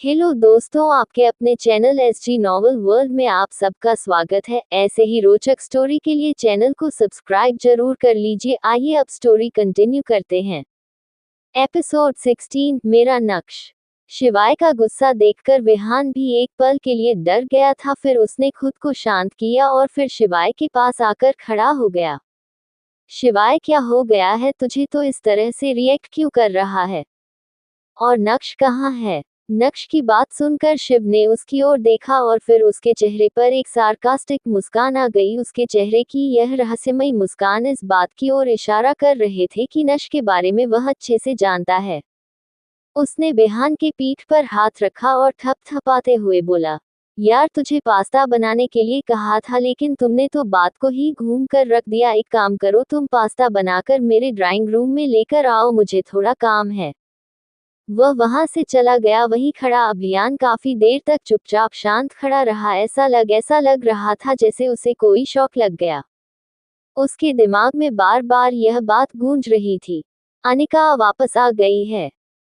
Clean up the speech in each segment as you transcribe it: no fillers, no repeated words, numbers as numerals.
Hello दोस्तों, आपके अपने चैनल एसजी नॉवल वर्ल्ड में आप सबका स्वागत है। ऐसे ही रोचक स्टोरी के लिए चैनल को सब्सक्राइब जरूर कर लीजिए। आइए अब स्टोरी कंटिन्यू करते हैं। एपिसोड 16, मेरा नक्श। शिवाय का गुस्सा देखकर विहान भी एक पल के लिए डर गया था। फिर उसने खुद को शांत किया और फिर शिवाय के पास आकर खड़ा हो गया। शिवाय, क्या हो गया है तुझे? तो इस तरह से रिएक्ट क्यों कर रहा है? और नक्श कहाँ है? नक्श की बात सुनकर शिव ने उसकी ओर देखा और फिर उसके चेहरे पर एक सार्कास्टिक मुस्कान आ गई। उसके चेहरे की यह रहस्यमयी मुस्कान इस बात की ओर इशारा कर रहे थे कि नक्श के बारे में वह अच्छे से जानता है। उसने विहान के पीठ पर हाथ रखा और थपथपाते हुए बोला, यार तुझे पास्ता बनाने के लिए कहा था, लेकिन तुमने तो बात को ही घूम कर रख दिया। एक काम करो, तुम पास्ता बनाकर मेरे ड्राइंग रूम में लेकर आओ, मुझे थोड़ा काम है। वह वहां से चला गया। वहीं खड़ा अभियान काफी देर तक चुपचाप शांत खड़ा रहा। ऐसा लग रहा था जैसे उसे कोई शौक लग गया। उसके दिमाग में बार बार यह बात गूंज रही थी, अनिका वापस आ गई है,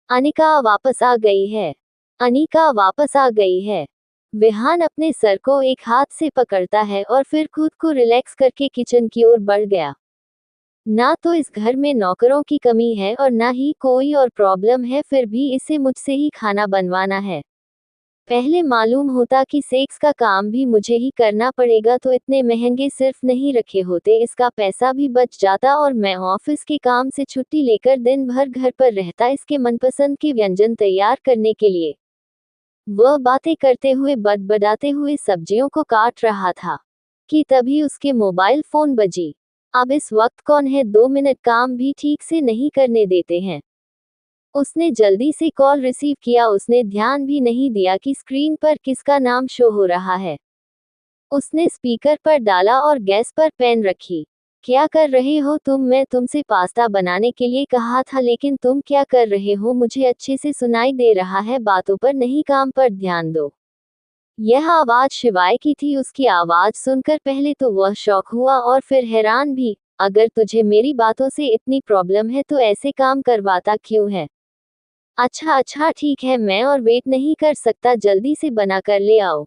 अनिका वापस आ गई है, अनिका वापस आ गई है। विहान अपने सर को एक हाथ से पकड़ता है और फिर खुद को रिलैक्स करके किचन की ओर बढ़ गया। ना तो इस घर में नौकरों की कमी है और ना ही कोई और प्रॉब्लम है, फिर भी इसे मुझसे ही खाना बनवाना है। पहले मालूम होता कि सेक्स का काम भी मुझे ही करना पड़ेगा तो इतने महंगे सिर्फ नहीं रखे होते, इसका पैसा भी बच जाता और मैं ऑफिस के काम से छुट्टी लेकर दिन भर घर पर रहता इसके मनपसंद के व्यंजन तैयार करने के लिए। वह बातें करते हुए बड़बड़ाते हुए सब्जियों को काट रहा था कि तभी उसके मोबाइल फोन बजी। अब इस वक्त कौन है? 2 मिनट काम भी ठीक से नहीं करने देते हैं। उसने जल्दी से कॉल रिसीव किया। उसने ध्यान भी नहीं दिया कि स्क्रीन पर किसका नाम शो हो रहा है। उसने स्पीकर पर डाला और गैस पर पैन रखी। क्या कर रहे हो तुम? मैं तुमसे पास्ता बनाने के लिए कहा था, लेकिन तुम क्या कर रहे हो? मुझे अच्छे से सुनाई दे रहा है, बातों पर नहीं काम पर ध्यान दो। यह आवाज शिवाय की थी। उसकी आवाज सुनकर पहले तो वह शॉक हुआ और फिर हैरान भी। अगर तुझे मेरी बातों से इतनी प्रॉब्लम है तो ऐसे काम करवाता क्यों है? अच्छा अच्छा ठीक है, मैं और वेट नहीं कर सकता, जल्दी से बना कर ले आओ।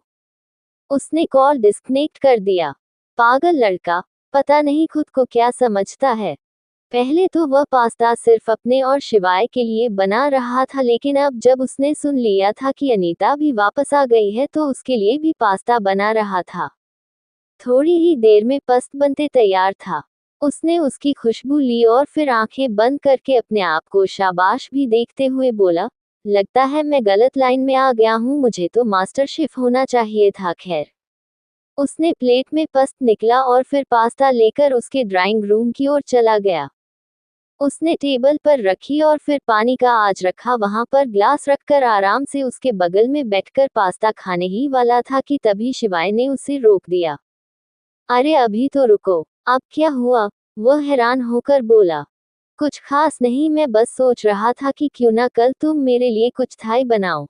उसने कॉल डिस्कनेक्ट कर दिया। पागल लड़का, पता नहीं खुद को क्या समझता है। पहले तो वह पास्ता सिर्फ अपने और शिवाय के लिए बना रहा था, लेकिन अब जब उसने सुन लिया था कि अनीता भी वापस आ गई है तो उसके लिए भी पास्ता बना रहा था। थोड़ी ही देर में पस्त बनते तैयार था। उसने उसकी खुशबू ली और फिर आंखें बंद करके अपने आप को शाबाश भी देखते हुए बोला, लगता है मैं गलत लाइन में आ गया हूँ, मुझे तो मास्टर शेफ होना चाहिए था। खैर, उसने प्लेट में पस्त निकला और फिर पास्ता लेकर उसके ड्राइंग रूम की ओर चला गया। उसने टेबल पर रखी और फिर पानी का आज रखा। वहां पर ग्लास रखकर आराम से उसके बगल में बैठकर पास्ता खाने ही वाला था कि तभी शिवाय ने उसे रोक दिया। अरे अभी तो रुको, अब क्या हुआ? वह हैरान होकर बोला, कुछ खास नहीं, मैं बस सोच रहा था कि क्यों ना कल तुम मेरे लिए कुछ थाई बनाओ।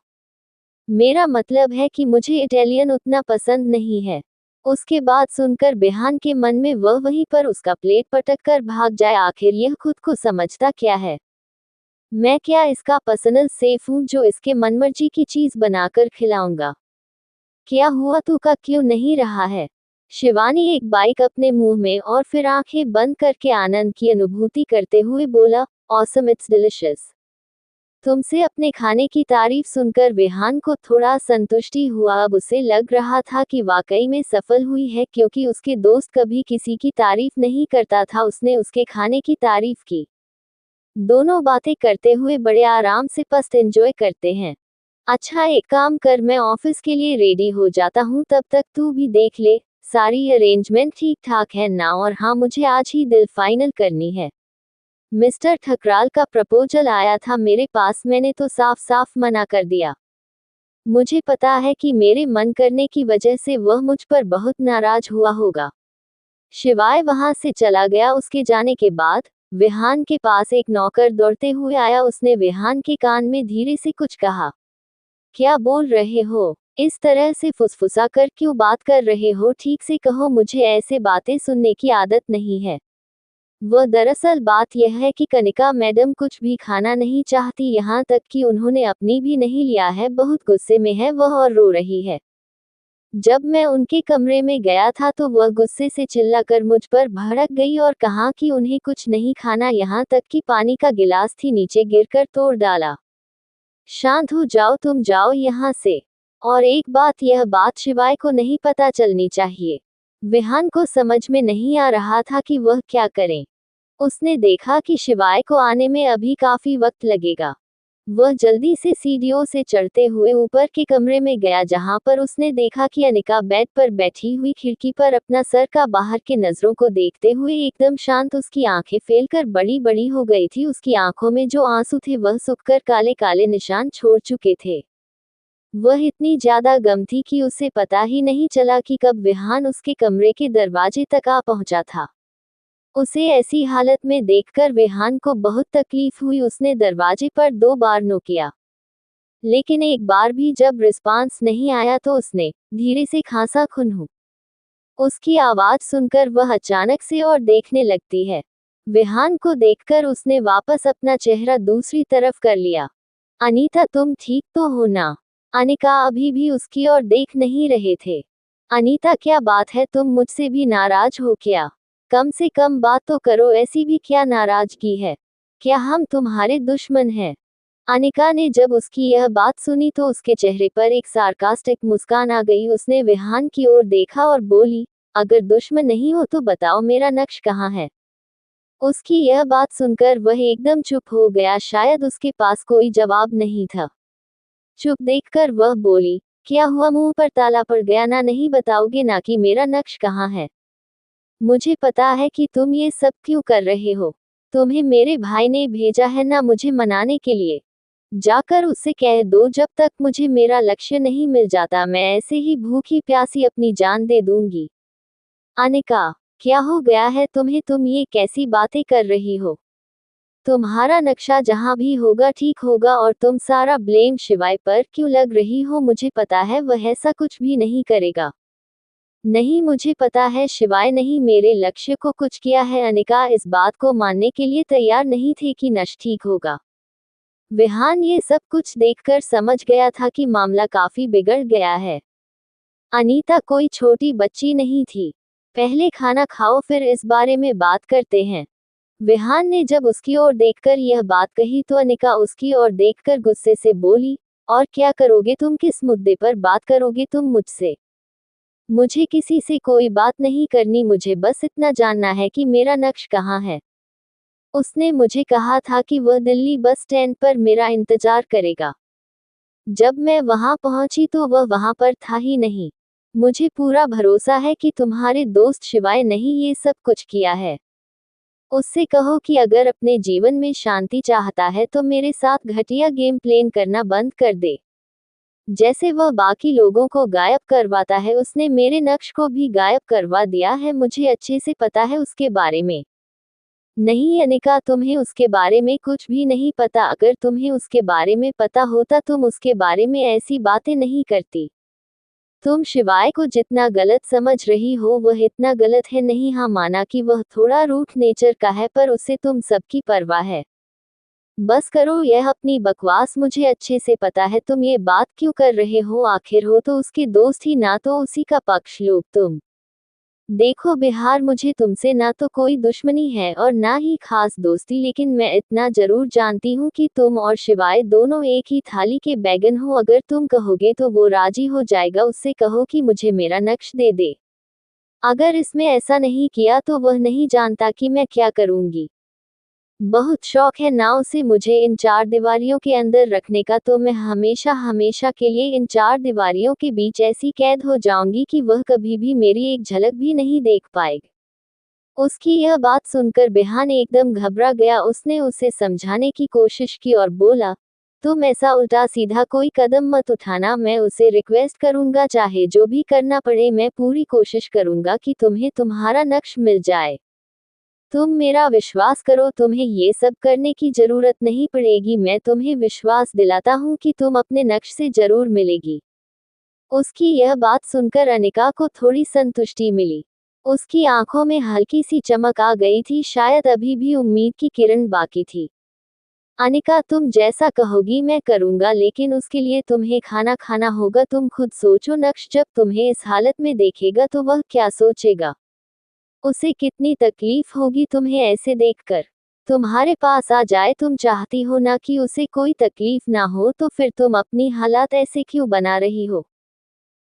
मेरा मतलब है कि मुझे इटालियन उतना पसंद नहीं है। उसके बाद सुनकर बिहान के मन में वह वहीं पर उसका प्लेट पटक कर भाग जाए। आखिर यह खुद को समझता क्या है? मैं क्या इसका पर्सनल सेफ हूँ जो इसके मनमर्जी की चीज बनाकर खिलाऊंगा? क्या हुआ, तू का क्यों नहीं रहा है? शिवानी एक बाइक अपने मुंह में और फिर आंखें बंद करके आनंद की अनुभूति करते हुए बोला, ऑसम, इट्स डिलिशियस। तुमसे अपने खाने की तारीफ सुनकर विहान को थोड़ा संतुष्टि हुआ। अब उसे लग रहा था कि वाकई में सफल हुई है, क्योंकि उसके दोस्त कभी किसी की तारीफ नहीं करता था। उसने उसके खाने की तारीफ की। दोनों बातें करते हुए बड़े आराम से पस्त एंजॉय करते हैं। अच्छा एक काम कर, मैं ऑफिस के लिए रेडी हो जाता हूँ, तब तक तू भी देख ले सारी अरेंजमेंट ठीक ठाक है ना? और हाँ, मुझे आज ही दिल फाइनल करनी है। मिस्टर ठकराल का प्रपोजल आया था मेरे पास, मैंने तो साफ साफ मना कर दिया। मुझे पता है कि मेरे मन करने की वजह से वह मुझ पर बहुत नाराज हुआ होगा। शिवाय वहां से चला गया। उसके जाने के बाद विहान के पास एक नौकर दौड़ते हुए आया। उसने विहान के कान में धीरे से कुछ कहा। क्या बोल रहे हो? इस तरह से फुसफुसा कर क्यों बात कर रहे हो? ठीक से कहो, मुझे ऐसे बातें सुनने की आदत नहीं है। वह दरअसल बात यह है कि कनिका मैडम कुछ भी खाना नहीं चाहती, यहाँ तक कि उन्होंने अपनी भी नहीं लिया है। बहुत गुस्से में है वह और रो रही है। जब मैं उनके कमरे में गया था तो वह गुस्से से चिल्लाकर मुझ पर भड़क गई और कहा कि उन्हें कुछ नहीं खाना, यहाँ तक कि पानी का गिलास भी नीचे गिरकर तोड़ डाला। शांत हो जाओ, तुम जाओ यहाँ से। और एक बात, यह बात शिवाय को नहीं पता चलनी चाहिए। विहान को समझ में नहीं आ रहा था कि वह क्या करे। उसने देखा कि शिवाय को आने में अभी काफी वक्त लगेगा। वह जल्दी से सीढ़ियों से चढ़ते हुए ऊपर के कमरे में गया, जहां पर उसने देखा कि अनिका बेड पर बैठी हुई खिड़की पर अपना सर का बाहर के नजरों को देखते हुए एकदम शांत। उसकी आंखें फैलकर बड़ी बड़ी हो गई थी। उसकी आंखों में जो आंसू थे वह सूखकर काले काले निशान छोड़ चुके थे। वह इतनी ज्यादा गम थी कि उसे पता ही नहीं चला कि कब विहान उसके कमरे के दरवाजे तक आ पहुंचा था। उसे ऐसी हालत में देखकर विहान को बहुत तकलीफ हुई। उसने दरवाजे पर 2 बार नॉक किया, लेकिन एक बार भी जब रिस्पांस नहीं आया तो उसने धीरे से खांसा। खुनहु उसकी आवाज सुनकर वह अचानक से और देखने लगती है। विहान को देखकर उसने वापस अपना चेहरा दूसरी तरफ कर लिया। अनीता, तुम ठीक तो हो ना? अनिका अभी भी उसकी ओर देख नहीं रहे थे। अनीता, क्या बात है, तुम मुझसे भी नाराज हो क्या? कम से कम बात तो करो, ऐसी भी क्या नाराजगी है? क्या हम तुम्हारे दुश्मन हैं? अनिका ने जब उसकी यह बात सुनी तो उसके चेहरे पर एक सार्कास्टिक मुस्कान आ गई। उसने विहान की ओर देखा और बोली, अगर दुश्मन नहीं हो तो बताओ मेरा नक्श कहाँ है? उसकी यह बात सुनकर वह एकदम चुप हो गया। शायद उसके पास कोई जवाब नहीं था। चुप देखकर वह बोली, क्या हुआ, मुंह पर ताला पड़ गया ना? नहीं बताओगे ना कि मेरा नक्श कहाँ है? मुझे पता है कि तुम ये सब क्यों कर रहे हो। तुम्हें मेरे भाई ने भेजा है ना मुझे मनाने के लिए। जाकर उससे कह दो, जब तक मुझे मेरा लक्ष्य नहीं मिल जाता मैं ऐसे ही भूखी प्यासी अपनी जान दे दूंगी। अनिका, क्या हो गया है तुम्हें? तुम ये कैसी बातें कर रही हो? तुम्हारा नक्शा जहां भी होगा ठीक होगा, और तुम सारा ब्लेम शिवाय पर क्यों लग रही हो? मुझे पता है वह ऐसा कुछ भी नहीं करेगा। नहीं, मुझे पता है शिवाय नहीं मेरे लक्ष्य को कुछ किया है। अनिका इस बात को मानने के लिए तैयार नहीं थी कि नश ठीक होगा। विहान ये सब कुछ देखकर समझ गया था कि मामला काफी बिगड़ गया है। अनीता कोई छोटी बच्ची नहीं थी। पहले खाना खाओ, फिर इस बारे में बात करते हैं। विहान ने जब उसकी ओर देखकर यह बात कही तो अनिका उसकी ओर देखकर गुस्से से बोली, और क्या करोगे तुम? किस मुद्दे पर बात करोगे तुम मुझसे? मुझे किसी से कोई बात नहीं करनी, मुझे बस इतना जानना है कि मेरा नक्श कहाँ है। उसने मुझे कहा था कि वह दिल्ली बस स्टैंड पर मेरा इंतजार करेगा। जब मैं वहां पहुंची तो वह वहां पर था ही नहीं। मुझे पूरा भरोसा है कि तुम्हारे दोस्त शिवाय ने ही ये सब कुछ किया है। उससे कहो कि अगर अपने जीवन में शांति चाहता है तो मेरे साथ घटिया गेम प्लेन करना बंद कर दे। जैसे वह बाकी लोगों को गायब करवाता है, उसने मेरे नक्श को भी गायब करवा दिया है। मुझे अच्छे से पता है उसके बारे में। नहीं अनिका, तुम्हें उसके बारे में कुछ भी नहीं पता। अगर तुम्हें उसके बारे में पता होता तुम उसके बारे में ऐसी बातें नहीं करती। तुम शिवाय को जितना गलत समझ रही हो वह इतना गलत है नहीं। हाँ, माना कि वह थोड़ा रूठ नेचर का है, पर उसे तुम सबकी परवाह है। बस करो यह अपनी बकवास, मुझे अच्छे से पता है तुम ये बात क्यों कर रहे हो। आखिर हो तो उसके दोस्त ही ना, तो उसी का पक्ष लो तुम। देखो बिहार, मुझे तुमसे ना तो कोई दुश्मनी है और ना ही खास दोस्ती, लेकिन मैं इतना जरूर जानती हूँ कि तुम और शिवाय दोनों एक ही थाली के बैगन हो। अगर तुम कहोगे तो वो राजी हो जाएगा। उससे कहो कि मुझे मेरा नक्श दे दे। अगर इसमें ऐसा नहीं किया तो वह नहीं जानता कि मैं क्या करूंगी। बहुत शौक है ना उसे मुझे इन 4 दीवारियों के अंदर रखने का, तो मैं हमेशा हमेशा के लिए इन 4 दीवारियों के बीच ऐसी कैद हो जाऊंगी कि वह कभी भी मेरी एक झलक भी नहीं देख पाएगा। उसकी यह बात सुनकर बिहान एकदम घबरा गया। उसने उसे समझाने की कोशिश की और बोला, तुम ऐसा उल्टा सीधा कोई कदम मत उठाना। मैं उसे रिक्वेस्ट करूंगा, चाहे जो भी करना पड़े मैं पूरी कोशिश करूंगा कि तुम्हें तुम्हारा नक्श मिल जाए। तुम मेरा विश्वास करो, तुम्हें ये सब करने की जरूरत नहीं पड़ेगी। मैं तुम्हें विश्वास दिलाता हूँ कि तुम अपने नक्श से जरूर मिलेगी। उसकी यह बात सुनकर अनिका को थोड़ी संतुष्टि मिली। उसकी आंखों में हल्की सी चमक आ गई थी, शायद अभी भी उम्मीद की किरण बाकी थी। अनिका, तुम जैसा कहोगी मैं करूंगा, लेकिन उसके लिए तुम्हें खाना खाना होगा। तुम खुद सोचो, नक्श जब तुम्हें इस हालत में देखेगा तो वह क्या सोचेगा? उसे कितनी तकलीफ होगी तुम्हें ऐसे देखकर। तुम्हारे पास आ जाए, तुम चाहती हो ना कि उसे कोई तकलीफ ना हो, तो फिर तुम अपनी हालात ऐसे क्यों बना रही हो?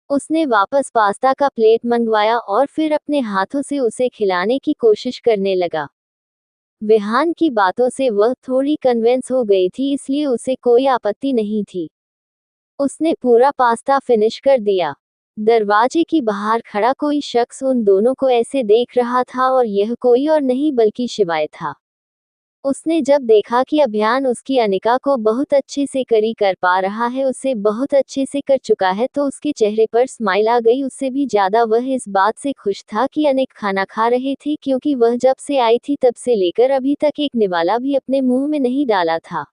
उसने वापस पास्ता का प्लेट मंगवाया और फिर अपने हाथों से उसे खिलाने की कोशिश करने लगा। विहान की बातों से वह थोड़ी कन्विंस हो गई थी, इसलिए उसे कोई आपत्ति नहीं थी। उसने पूरा पास्ता फिनिश कर दिया। दरवाजे की बाहर खड़ा कोई शख्स उन दोनों को ऐसे देख रहा था, और यह कोई और नहीं बल्कि शिवाय था। उसने जब देखा कि अभियान उसकी अनिका को बहुत अच्छे से करी कर पा रहा है, उसे बहुत अच्छे से कर चुका है, तो उसके चेहरे पर स्माइल आ गई। उससे भी ज्यादा वह इस बात से खुश था कि अनिक खाना खा रहे थे, क्योंकि वह जब से आई थी तब से लेकर अभी तक एक निवाला भी अपने मुंह में नहीं डाला था।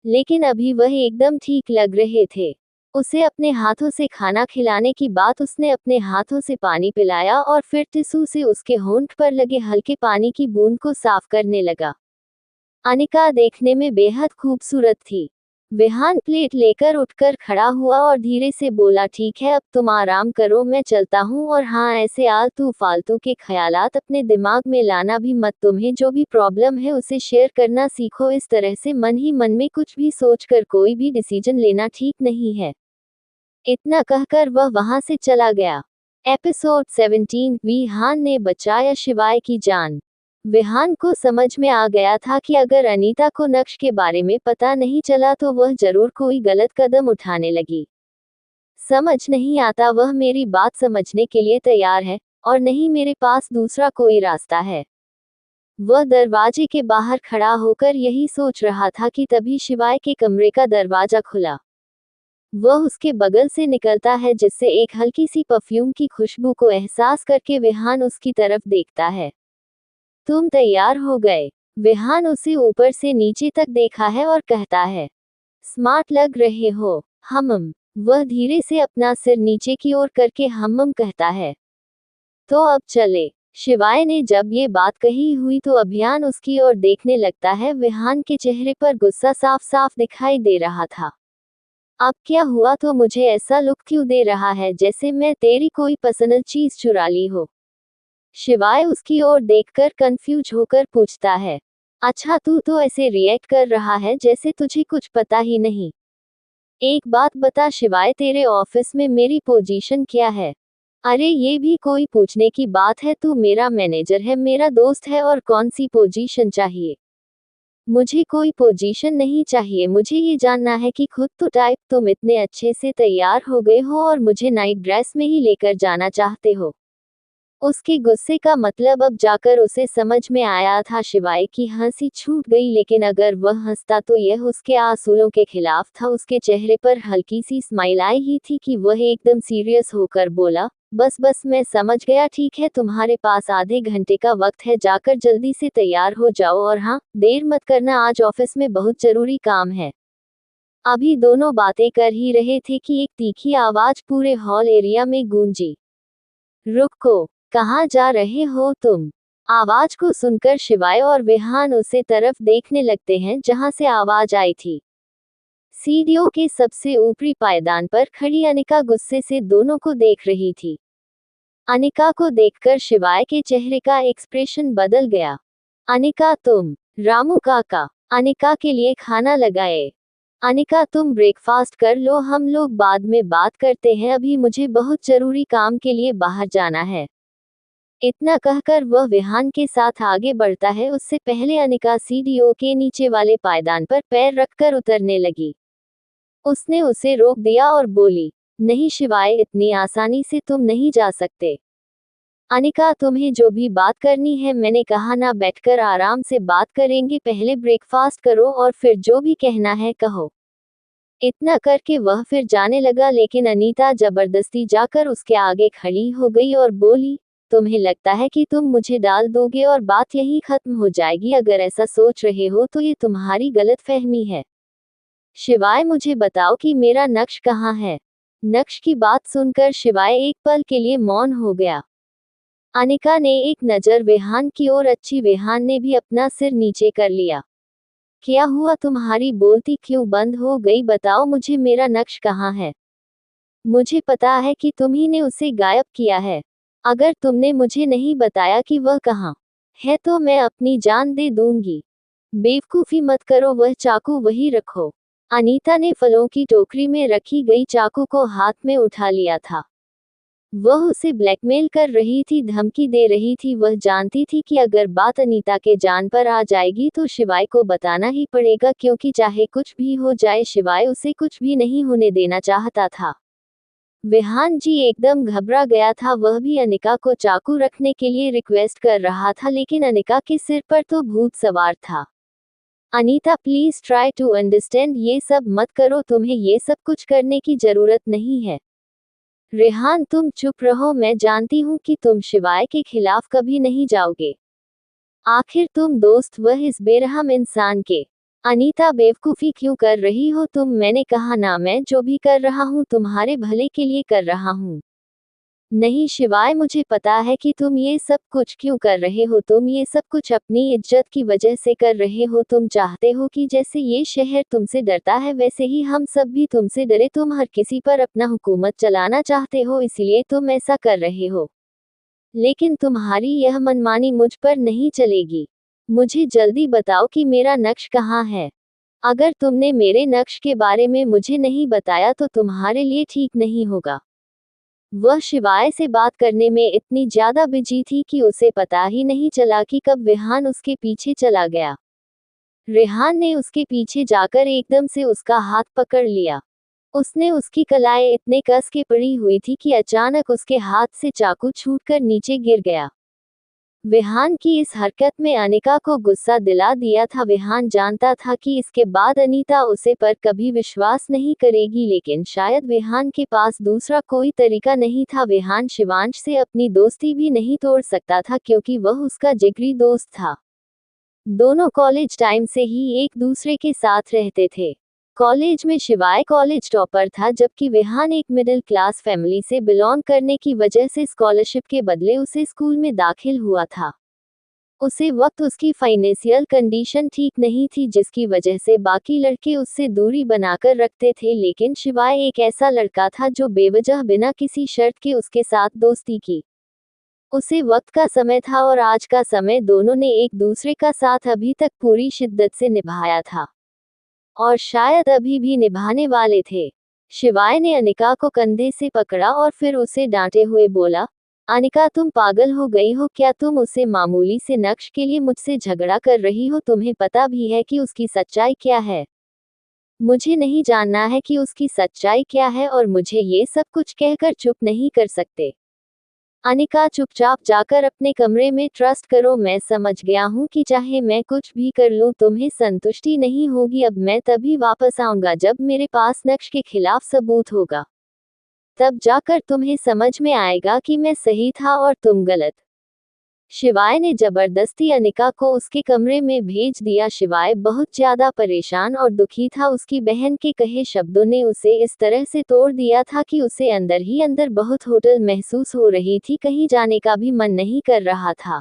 लेकिन अभी वह एकदम ठीक लग रहे थे। उसे अपने हाथों से खाना खिलाने की बात, उसने अपने हाथों से पानी पिलाया और फिर टिश्यू से उसके होंठ पर लगे हल्के पानी की बूंद को साफ करने लगा। अनिका देखने में बेहद खूबसूरत थी। विहान प्लेट लेकर उठकर खड़ा हुआ और धीरे से बोला, ठीक है अब तुम आराम करो, मैं चलता हूँ। और हाँ, ऐसे आलतू फालतू के ख्यालात अपने दिमाग में लाना भी मत। तुम्हें जो भी प्रॉब्लम है उसे शेयर करना सीखो। इस तरह से मन ही मन में कुछ भी सोचकर कोई भी डिसीजन लेना ठीक नहीं है। इतना कहकर वह वहां से चला गया। एपिसोड 17, विहान ने बचाया शिवाय की जान। विहान को समझ में आ गया था कि अगर अनीता को नक्श के बारे में पता नहीं चला तो वह जरूर कोई गलत कदम उठाने लगी। समझ नहीं आता, वह मेरी बात समझने के लिए तैयार है, और नहीं मेरे पास दूसरा कोई रास्ता है। वह दरवाजे के बाहर खड़ा होकर यही सोच रहा था कि तभी शिवाय के कमरे का दरवाजा खुला। वह उसके बगल से निकलता है, जिससे एक हल्की सी परफ्यूम की खुशबू को एहसास करके विहान उसकी तरफ देखता है। तुम तैयार हो गए? विहान उसे ऊपर से नीचे तक देखा है और कहता है, स्मार्ट लग रहे हो। हमम। वह धीरे से अपना सिर नीचे की ओर करके हमम कहता है। तो अब चले। शिवाय ने जब ये बात कही हुई तो अभियान उसकी ओर देखने लगता है। विहान के चेहरे पर गुस्सा साफ साफ दिखाई दे रहा था। अब क्या हुआ? तो मुझे ऐसा लुक क्यों दे रहा है जैसे मैं तेरी कोई पसंद चीज चुरा ली हो? शिवाय उसकी ओर देखकर कंफ्यूज होकर पूछता है। अच्छा, तू तो ऐसे रिएक्ट कर रहा है जैसे तुझे कुछ पता ही नहीं। एक बात बता शिवाय, तेरे ऑफिस में मेरी पोजीशन क्या है? अरे ये भी कोई पूछने की बात है? तू मेरा मैनेजर है, मेरा दोस्त है, और कौन सी पोजीशन चाहिए? मुझे कोई पोजीशन नहीं चाहिए, मुझे ये जानना है कि खुद तो टाइप। तुम इतने अच्छे से तैयार हो गए हो और मुझे नाइट ड्रेस में ही लेकर जाना चाहते हो। उसके गुस्से का मतलब अब जाकर उसे समझ में आया था। शिवाय की हंसी छूट गई, लेकिन अगर वह हंसता तो यह उसके असूलों के खिलाफ था। उसके चेहरे पर हल्की सी स्माइल आई ही थी कि वह एकदम सीरियस होकर बोला, बस बस मैं समझ गया, ठीक है, तुम्हारे पास आधे घंटे का वक्त है, जाकर जल्दी से तैयार हो जाओ, और हाँ, देर मत करना, आज ऑफिस में बहुत जरूरी काम है। अभी दोनों बातें कर ही रहे थे कि एक तीखी आवाज पूरे हॉल एरिया में गूंजी। रुको, कहाँ जा रहे हो तुम? आवाज को सुनकर शिवाय और विहान उसे तरफ देखने लगते हैं जहां से आवाज आई थी। सीढ़ियों के सबसे ऊपरी पायदान पर खड़ी अनिका गुस्से से दोनों को देख रही थी। अनिका को देखकर शिवाय के चेहरे का एक्सप्रेशन बदल गया। अनिका, तुम? रामू काका, अनिका के लिए खाना लगाए। अनिका, तुम ब्रेकफास्ट कर लो, हम लोग बाद में बात करते हैं, अभी मुझे बहुत जरूरी काम के लिए बाहर जाना है। इतना कहकर वह विहान के साथ आगे बढ़ता है। उससे पहले अनिका सीढ़ियों के नीचे वाले पायदान पर पैर रखकर उतरने लगी। उसने उसे रोक दिया और बोली, नहीं शिवाय, इतनी आसानी से तुम नहीं जा सकते। अनिका, तुम्हें जो भी बात करनी है, मैंने कहा ना, बैठकर आराम से बात करेंगे, पहले ब्रेकफास्ट करो और फिर जो भी कहना है कहो। इतना करके वह फिर जाने लगा, लेकिन अनीता जबरदस्ती जाकर उसके आगे खड़ी हो गई और बोली, तुम्हें लगता है कि तुम मुझे डाल दोगे और बात यहीं खत्म हो जाएगी? अगर ऐसा सोच रहे हो तो ये तुम्हारी गलतफहमी है। शिवाय, मुझे बताओ कि मेरा नक्श कहाँ है? नक्श की बात सुनकर शिवाय एक पल के लिए मौन हो गया। अनिका ने एक नजर विहान की ओर अच्छी। विहान ने भी अपना सिर नीचे कर लिया। क्या हुआ, तुम्हारी बोलती क्यों बंद हो गई? बताओ मुझे, मेरा नक्श कहाँ है? मुझे पता है कि तुम्ही ने उसे गायब किया है। अगर तुमने मुझे नहीं बताया कि वह कहाँ है तो मैं अपनी जान दे दूंगी। बेवकूफी मत करो, वह चाकू वही रखो। अनीता ने फलों की टोकरी में रखी गई चाकू को हाथ में उठा लिया था। वह उसे ब्लैकमेल कर रही थी, धमकी दे रही थी। वह जानती थी कि अगर बात अनीता के जान पर आ जाएगी तो शिवाय को बताना ही पड़ेगा, क्योंकि चाहे कुछ भी हो जाए शिवाय उसे कुछ भी नहीं होने देना चाहता था। विहान जी एकदम घबरा गया था। वह भी अनिका को चाकू रखने के लिए रिक्वेस्ट कर रहा था, लेकिन अनिका के सिर पर तो भूत सवार था। Anita please try to understand, ये सब मत करो, तुम्हें ये सब कुछ करने की जरूरत नहीं है। रेहान तुम चुप रहो, मैं जानती हूँ कि तुम शिवाय के खिलाफ कभी नहीं जाओगे। आखिर तुम दोस्त वह इस बेरहम इंसान के। अनीता बेवकूफी क्यों कर रही हो तुम? मैंने कहा ना, मैं जो भी कर रहा हूँ तुम्हारे भले के लिए कर रहा हूँ। नहीं शिवाय, मुझे पता है कि तुम ये सब कुछ क्यों कर रहे हो। तुम ये सब कुछ अपनी इज्जत की वजह से कर रहे हो। तुम चाहते हो कि जैसे ये शहर तुमसे डरता है वैसे ही हम सब भी तुमसे डरे। तुम हर किसी पर अपना हुकूमत चलाना चाहते हो, इसलिए तुम ऐसा कर रहे हो। लेकिन तुम्हारी यह मनमानी मुझ पर नहीं चलेगी। मुझे जल्दी बताओ कि मेरा नक्श कहाँ है। अगर तुमने मेरे नक्श के बारे में मुझे नहीं बताया तो तुम्हारे लिए ठीक नहीं होगा। वह शिवाय से बात करने में इतनी ज्यादा बिजी थी कि उसे पता ही नहीं चला कि कब विहान उसके पीछे चला गया। रेहान ने उसके पीछे जाकर एकदम से उसका हाथ पकड़ लिया। उसने उसकी कलाएं इतने कस के पड़ी हुई थी कि अचानक उसके हाथ से चाकू छूटकर नीचे गिर गया। विहान की इस हरकत में अनिका को गुस्सा दिला दिया था। विहान जानता था कि इसके बाद अनीता उसे पर कभी विश्वास नहीं करेगी, लेकिन शायद विहान के पास दूसरा कोई तरीका नहीं था। विहान शिवांश से अपनी दोस्ती भी नहीं तोड़ सकता था, क्योंकि वह उसका जिगरी दोस्त था। दोनों कॉलेज टाइम से ही एक दूसरे के साथ रहते थे। कॉलेज में शिवाय कॉलेज टॉपर था, जबकि विहान एक मिडिल क्लास फैमिली से बिलोंग करने की वजह से स्कॉलरशिप के बदले उसे स्कूल में दाखिल हुआ था। उसे वक्त उसकी फाइनेंशियल कंडीशन ठीक नहीं थी, जिसकी वजह से बाकी लड़के उससे दूरी बनाकर रखते थे, लेकिन शिवाय एक ऐसा लड़का था जो बेवजह बिना किसी शर्त के उसके साथ दोस्ती की। उसे वक्त का समय था और आज का समय, दोनों ने एक दूसरे का साथ अभी तक पूरी शिद्दत से निभाया था और शायद अभी भी निभाने वाले थे। शिवाय ने अनिका को कंधे से पकड़ा और फिर उसे डांटे हुए बोला, अनिका तुम पागल हो गई हो क्या? तुम उसे मामूली से नक्श के लिए मुझसे झगड़ा कर रही हो। तुम्हें पता भी है कि उसकी सच्चाई क्या है। मुझे नहीं जानना है कि उसकी सच्चाई क्या है, और मुझे ये सब कुछ कहकर चुप नहीं कर सकते। अनिका चुपचाप जाकर अपने कमरे में ट्रस्ट करो। मैं समझ गया हूँ कि चाहे मैं कुछ भी कर लूँ तुम्हें संतुष्टि नहीं होगी। अब मैं तभी वापस आऊंगा जब मेरे पास नक्श के खिलाफ सबूत होगा। तब जाकर तुम्हें समझ में आएगा कि मैं सही था और तुम गलत। शिवाय ने जबरदस्ती अनिका को उसके कमरे में भेज दिया। शिवाय बहुत ज्यादा परेशान और दुखी था। उसकी बहन के कहे शब्दों ने उसे इस तरह से तोड़ दिया था कि उसे अंदर ही अंदर बहुत होटल महसूस हो रही थी। कहीं जाने का भी मन नहीं कर रहा था।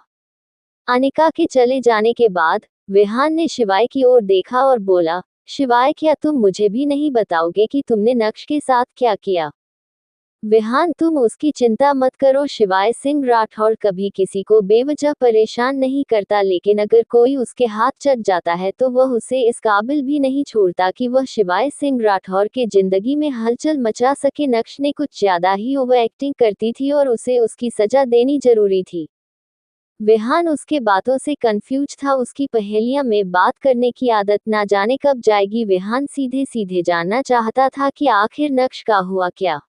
अनिका के चले जाने के बाद विहान ने शिवाय की ओर देखा और बोला, शिवाय क्या तुम मुझे भी नहीं बताओगे कि तुमने नक्श के साथ क्या किया? विहान तुम उसकी चिंता मत करो। शिवाय सिंह राठौड़ कभी किसी को बेवजह परेशान नहीं करता, लेकिन अगर कोई उसके हाथ चढ़ जाता है तो वह उसे इस काबिल भी नहीं छोड़ता कि वह शिवाय सिंह राठौड़ के जिंदगी में हलचल मचा सके। नक्श ने कुछ ज्यादा ही ओवर एक्टिंग करती थी और उसे उसकी सजा देनी जरूरी थी। विहान उसके बातों से कंफ्यूज था। उसकी पहेलियां में बात करने की आदत ना जाने कब जाएगी। विहान सीधे सीधे जानना चाहता था कि आखिर नक्श का हुआ क्या।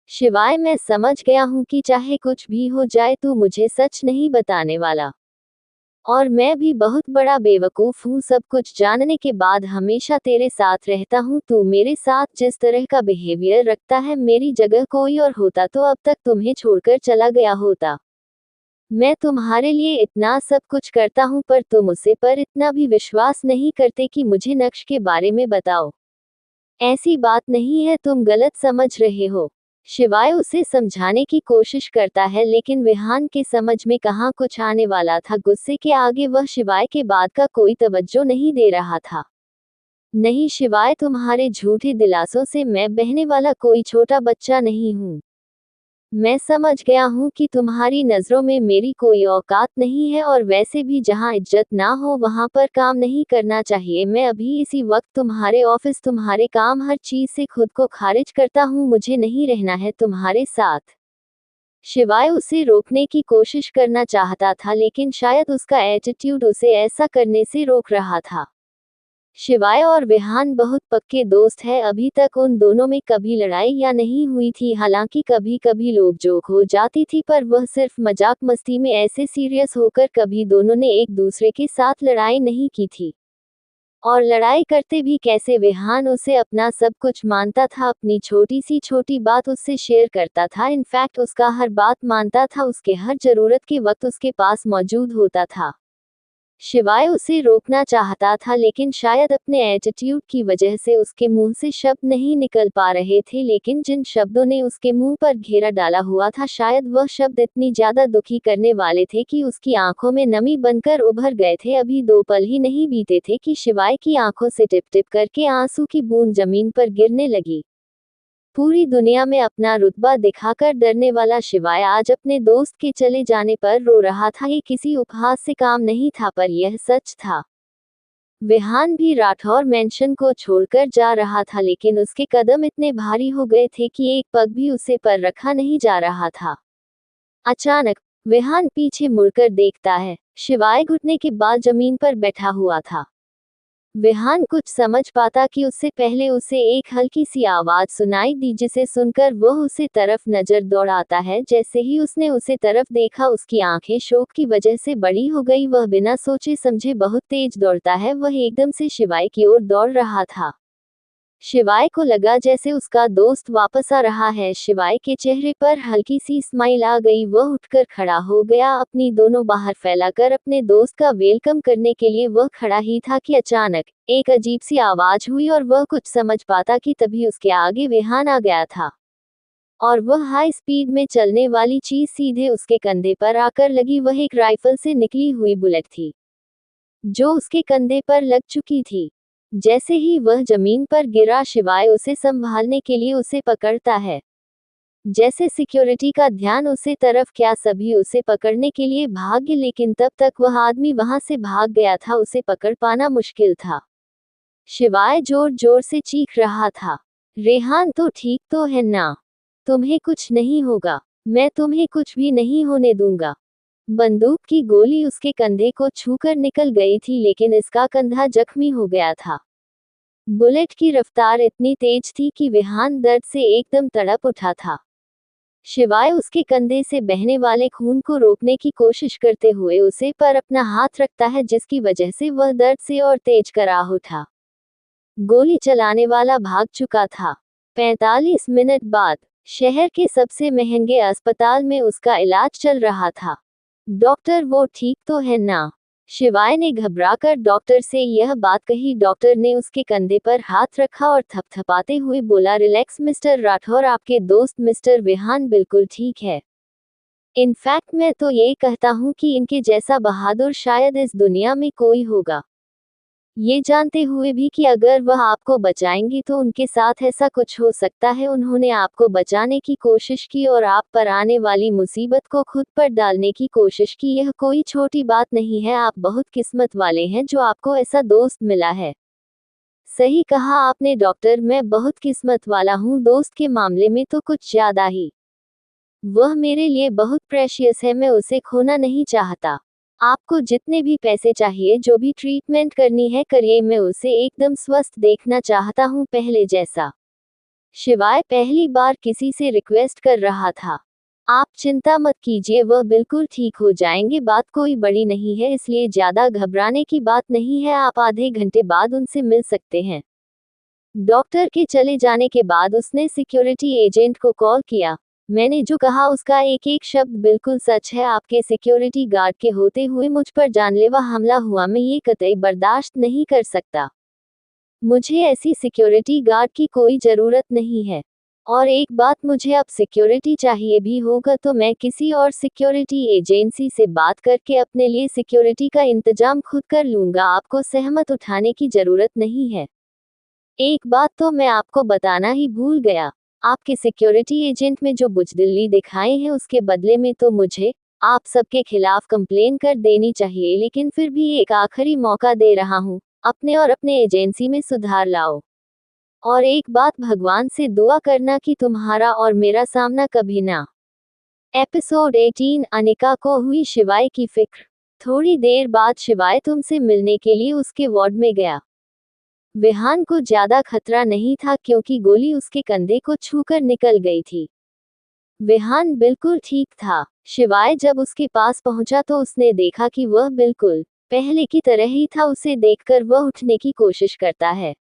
शिवाय मैं समझ गया हूँ कि चाहे कुछ भी हो जाए तू मुझे सच नहीं बताने वाला। और मैं भी बहुत बड़ा बेवकूफ हूँ। सब कुछ जानने के बाद हमेशा तेरे साथ रहता हूँ। तू मेरे साथ जिस तरह का बिहेवियर रखता है, मेरी जगह कोई और होता तो अब तक तुम्हें छोड़कर चला गया होता। मैं तुम्हारे लिए इतना सब कुछ करता हूँ, पर तुम उसे पर इतना भी विश्वास नहीं करते कि मुझे नक्श के बारे में बताओ। ऐसी बात नहीं है, तुम गलत समझ रहे हो। शिवाय उसे समझाने की कोशिश करता है लेकिन विहान के समझ में कहाँ कुछ आने वाला था। गुस्से के आगे वह शिवाय के बात का कोई तवज्जो नहीं दे रहा था। नहीं शिवाय, तुम्हारे झूठे दिलासों से मैं बहने वाला कोई छोटा बच्चा नहीं हूँ। मैं समझ गया हूँ कि तुम्हारी नजरों में मेरी कोई औकात नहीं है, और वैसे भी जहाँ इज्जत ना हो वहाँ पर काम नहीं करना चाहिए। मैं अभी इसी वक्त तुम्हारे ऑफिस, तुम्हारे काम, हर चीज से खुद को खारिज करता हूँ। मुझे नहीं रहना है तुम्हारे साथ। शिवाय उसे रोकने की कोशिश करना चाहता था लेकिन शायद उसका एटीट्यूड उसे ऐसा करने से रोक रहा था। शिवाय और विहान बहुत पक्के दोस्त हैं। अभी तक उन दोनों में कभी लड़ाई या नहीं हुई थी। हालांकि कभी कभी लोग जोक हो जाती थी, पर वह सिर्फ मजाक मस्ती में, ऐसे सीरियस होकर कभी दोनों ने एक दूसरे के साथ लड़ाई नहीं की थी। और लड़ाई करते भी कैसे, विहान उसे अपना सब कुछ मानता था, अपनी छोटी सी छोटी बात उससे शेयर करता था। इनफैक्ट उसका हर बात मानता था, उसके हर जरूरत के वक्त उसके पास मौजूद होता था। शिवाय उसे रोकना चाहता था लेकिन शायद अपने एटीट्यूड की वजह से उसके मुंह से शब्द नहीं निकल पा रहे थे। लेकिन जिन शब्दों ने उसके मुंह पर घेरा डाला हुआ था, शायद वह शब्द इतनी ज्यादा दुखी करने वाले थे कि उसकी आंखों में नमी बनकर उभर गए थे। अभी 2 पल ही नहीं बीते थे कि शिवाय की आंखों से टिप टिप करके आंसू की बूंद जमीन पर गिरने लगी। पूरी दुनिया में अपना रुतबा दिखाकर डरने वाला शिवाय आज अपने दोस्त के चले जाने पर रो रहा था। ये किसी उपहास से काम नहीं था, पर यह सच था। विहान भी राठौर मेंशन को छोड़कर जा रहा था लेकिन उसके कदम इतने भारी हो गए थे कि एक पग भी उसे पर रखा नहीं जा रहा था। अचानक विहान पीछे मुड़कर देखता है। शिवाय घुटने के बाद जमीन पर बैठा हुआ था। विहान कुछ समझ पाता कि उससे पहले उसे एक हल्की सी आवाज सुनाई दी, जिसे सुनकर वह उसे तरफ नजर दौड़ाता है। जैसे ही उसने उसे तरफ देखा, उसकी आंखें शोक की वजह से बड़ी हो गई। वह बिना सोचे समझे बहुत तेज दौड़ता है। वह एकदम से शिवाय की ओर दौड़ रहा था। शिवाय को लगा जैसे उसका दोस्त वापस आ रहा है। शिवाय के चेहरे पर हल्की सी स्माइल आ गई। वह उठकर खड़ा हो गया, अपनी दोनों बाहर फैलाकर अपने दोस्त का वेलकम करने के लिए वह खड़ा ही था कि अचानक एक अजीब सी आवाज हुई और वह कुछ समझ पाता कि तभी उसके आगे विहान आ गया था। और वह हाई स्पीड में चलने वाली चीज सीधे उसके कंधे पर आकर लगी। वह एक राइफल से निकली हुई बुलेट थी जो उसके कंधे पर लग चुकी थी। जैसे ही वह जमीन पर गिरा, शिवाय उसे संभालने के लिए उसे पकड़ता है। जैसे सिक्योरिटी का ध्यान उसे तरफ, क्या सभी उसे पकड़ने के लिए भागे, लेकिन तब तक वह आदमी वहां से भाग गया था। उसे पकड़ पाना मुश्किल था। शिवाय जोर जोर से चीख रहा था, रेहान तो ठीक तो है ना? तुम्हें कुछ नहीं होगा। मैं तुम्हें कुछ भी नहीं होने दूंगा। बंदूक की गोली उसके कंधे को छूकर निकल गई थी लेकिन इसका कंधा जख्मी हो गया था। बुलेट की रफ्तार इतनी तेज थी कि विहान दर्द से एकदम तड़प उठा था। शिवाय उसके कंधे से बहने वाले खून को रोकने की कोशिश करते हुए उसे पर अपना हाथ रखता है, जिसकी वजह से वह दर्द से और तेज कराह उठा। गोली चलाने वाला भाग चुका था। 45 मिनट बाद शहर के सबसे महंगे अस्पताल में उसका इलाज चल रहा था। डॉक्टर, वो ठीक तो है ना? शिवाय ने घबराकर डॉक्टर से यह बात कही। डॉक्टर ने उसके कंधे पर हाथ रखा और थपथपाते हुए बोला, रिलैक्स मिस्टर राठौर, आपके दोस्त मिस्टर विहान बिल्कुल ठीक है। इनफैक्ट मैं तो ये कहता हूँ कि इनके जैसा बहादुर शायद इस दुनिया में कोई होगा। ये जानते हुए भी कि अगर वह आपको बचाएंगी तो उनके साथ ऐसा कुछ हो सकता है। उन्होंने आपको बचाने की कोशिश की और आप पर आने वाली मुसीबत को खुद पर डालने की कोशिश की। यह कोई छोटी बात नहीं है। आप बहुत किस्मत वाले हैं जो आपको ऐसा दोस्त मिला है। सही कहा आपने डॉक्टर, मैं बहुत किस्मत वाला हूँ। दोस्त के मामले में तो कुछ ज्यादा ही। वह मेरे लिए बहुत प्रेशियस है, मैं उसे खोना नहीं चाहता। आपको जितने भी पैसे चाहिए, जो भी ट्रीटमेंट करनी है करिए, मैं उसे एकदम स्वस्थ देखना चाहता हूँ, पहले जैसा। शिवाय पहली बार किसी से रिक्वेस्ट कर रहा था। आप चिंता मत कीजिए, वह बिल्कुल ठीक हो जाएंगे। बात कोई बड़ी नहीं है, इसलिए ज्यादा घबराने की बात नहीं है। आप आधे घंटे बाद उनसे मिल सकते हैं। डॉक्टर के चले जाने के बाद उसने सिक्योरिटी एजेंट को कॉल किया। मैंने जो कहा उसका एक एक शब्द बिल्कुल सच है। आपके सिक्योरिटी गार्ड के होते हुए मुझ पर जानलेवा हमला हुआ, मैं ये कतई बर्दाश्त नहीं कर सकता। मुझे ऐसी सिक्योरिटी गार्ड की कोई जरूरत नहीं है। और एक बात, मुझे अब सिक्योरिटी चाहिए भी होगा तो मैं किसी और सिक्योरिटी एजेंसी से बात करके अपने लिए सिक्योरिटी का इंतजाम खुद कर लूंगा, आपको सहमत उठाने की जरूरत नहीं है। एक बात तो मैं आपको बताना ही भूल गया, आपके सिक्योरिटी एजेंट में जो बुजदिली दिखाए हैं उसके बदले में तो मुझे आप सबके खिलाफ कंप्लेन कर देनी चाहिए, लेकिन फिर भी एक आखिरी मौका दे रहा हूँ, अपने और अपने एजेंसी में सुधार लाओ। और एक बात, भगवान से दुआ करना कि तुम्हारा और मेरा सामना कभी ना। एपिसोड 18, अनिका को हुई शिवाय की फिक्र। थोड़ी देर बाद शिवाय तुमसे मिलने के लिए उसके वार्ड में गया। विहान को ज्यादा खतरा नहीं था क्योंकि गोली उसके कंधे को छूकर निकल गई थी। विहान बिल्कुल ठीक था। शिवाय जब उसके पास पहुंचा तो उसने देखा कि वह बिल्कुल पहले की तरह ही था। उसे देखकर वह उठने की कोशिश करता है।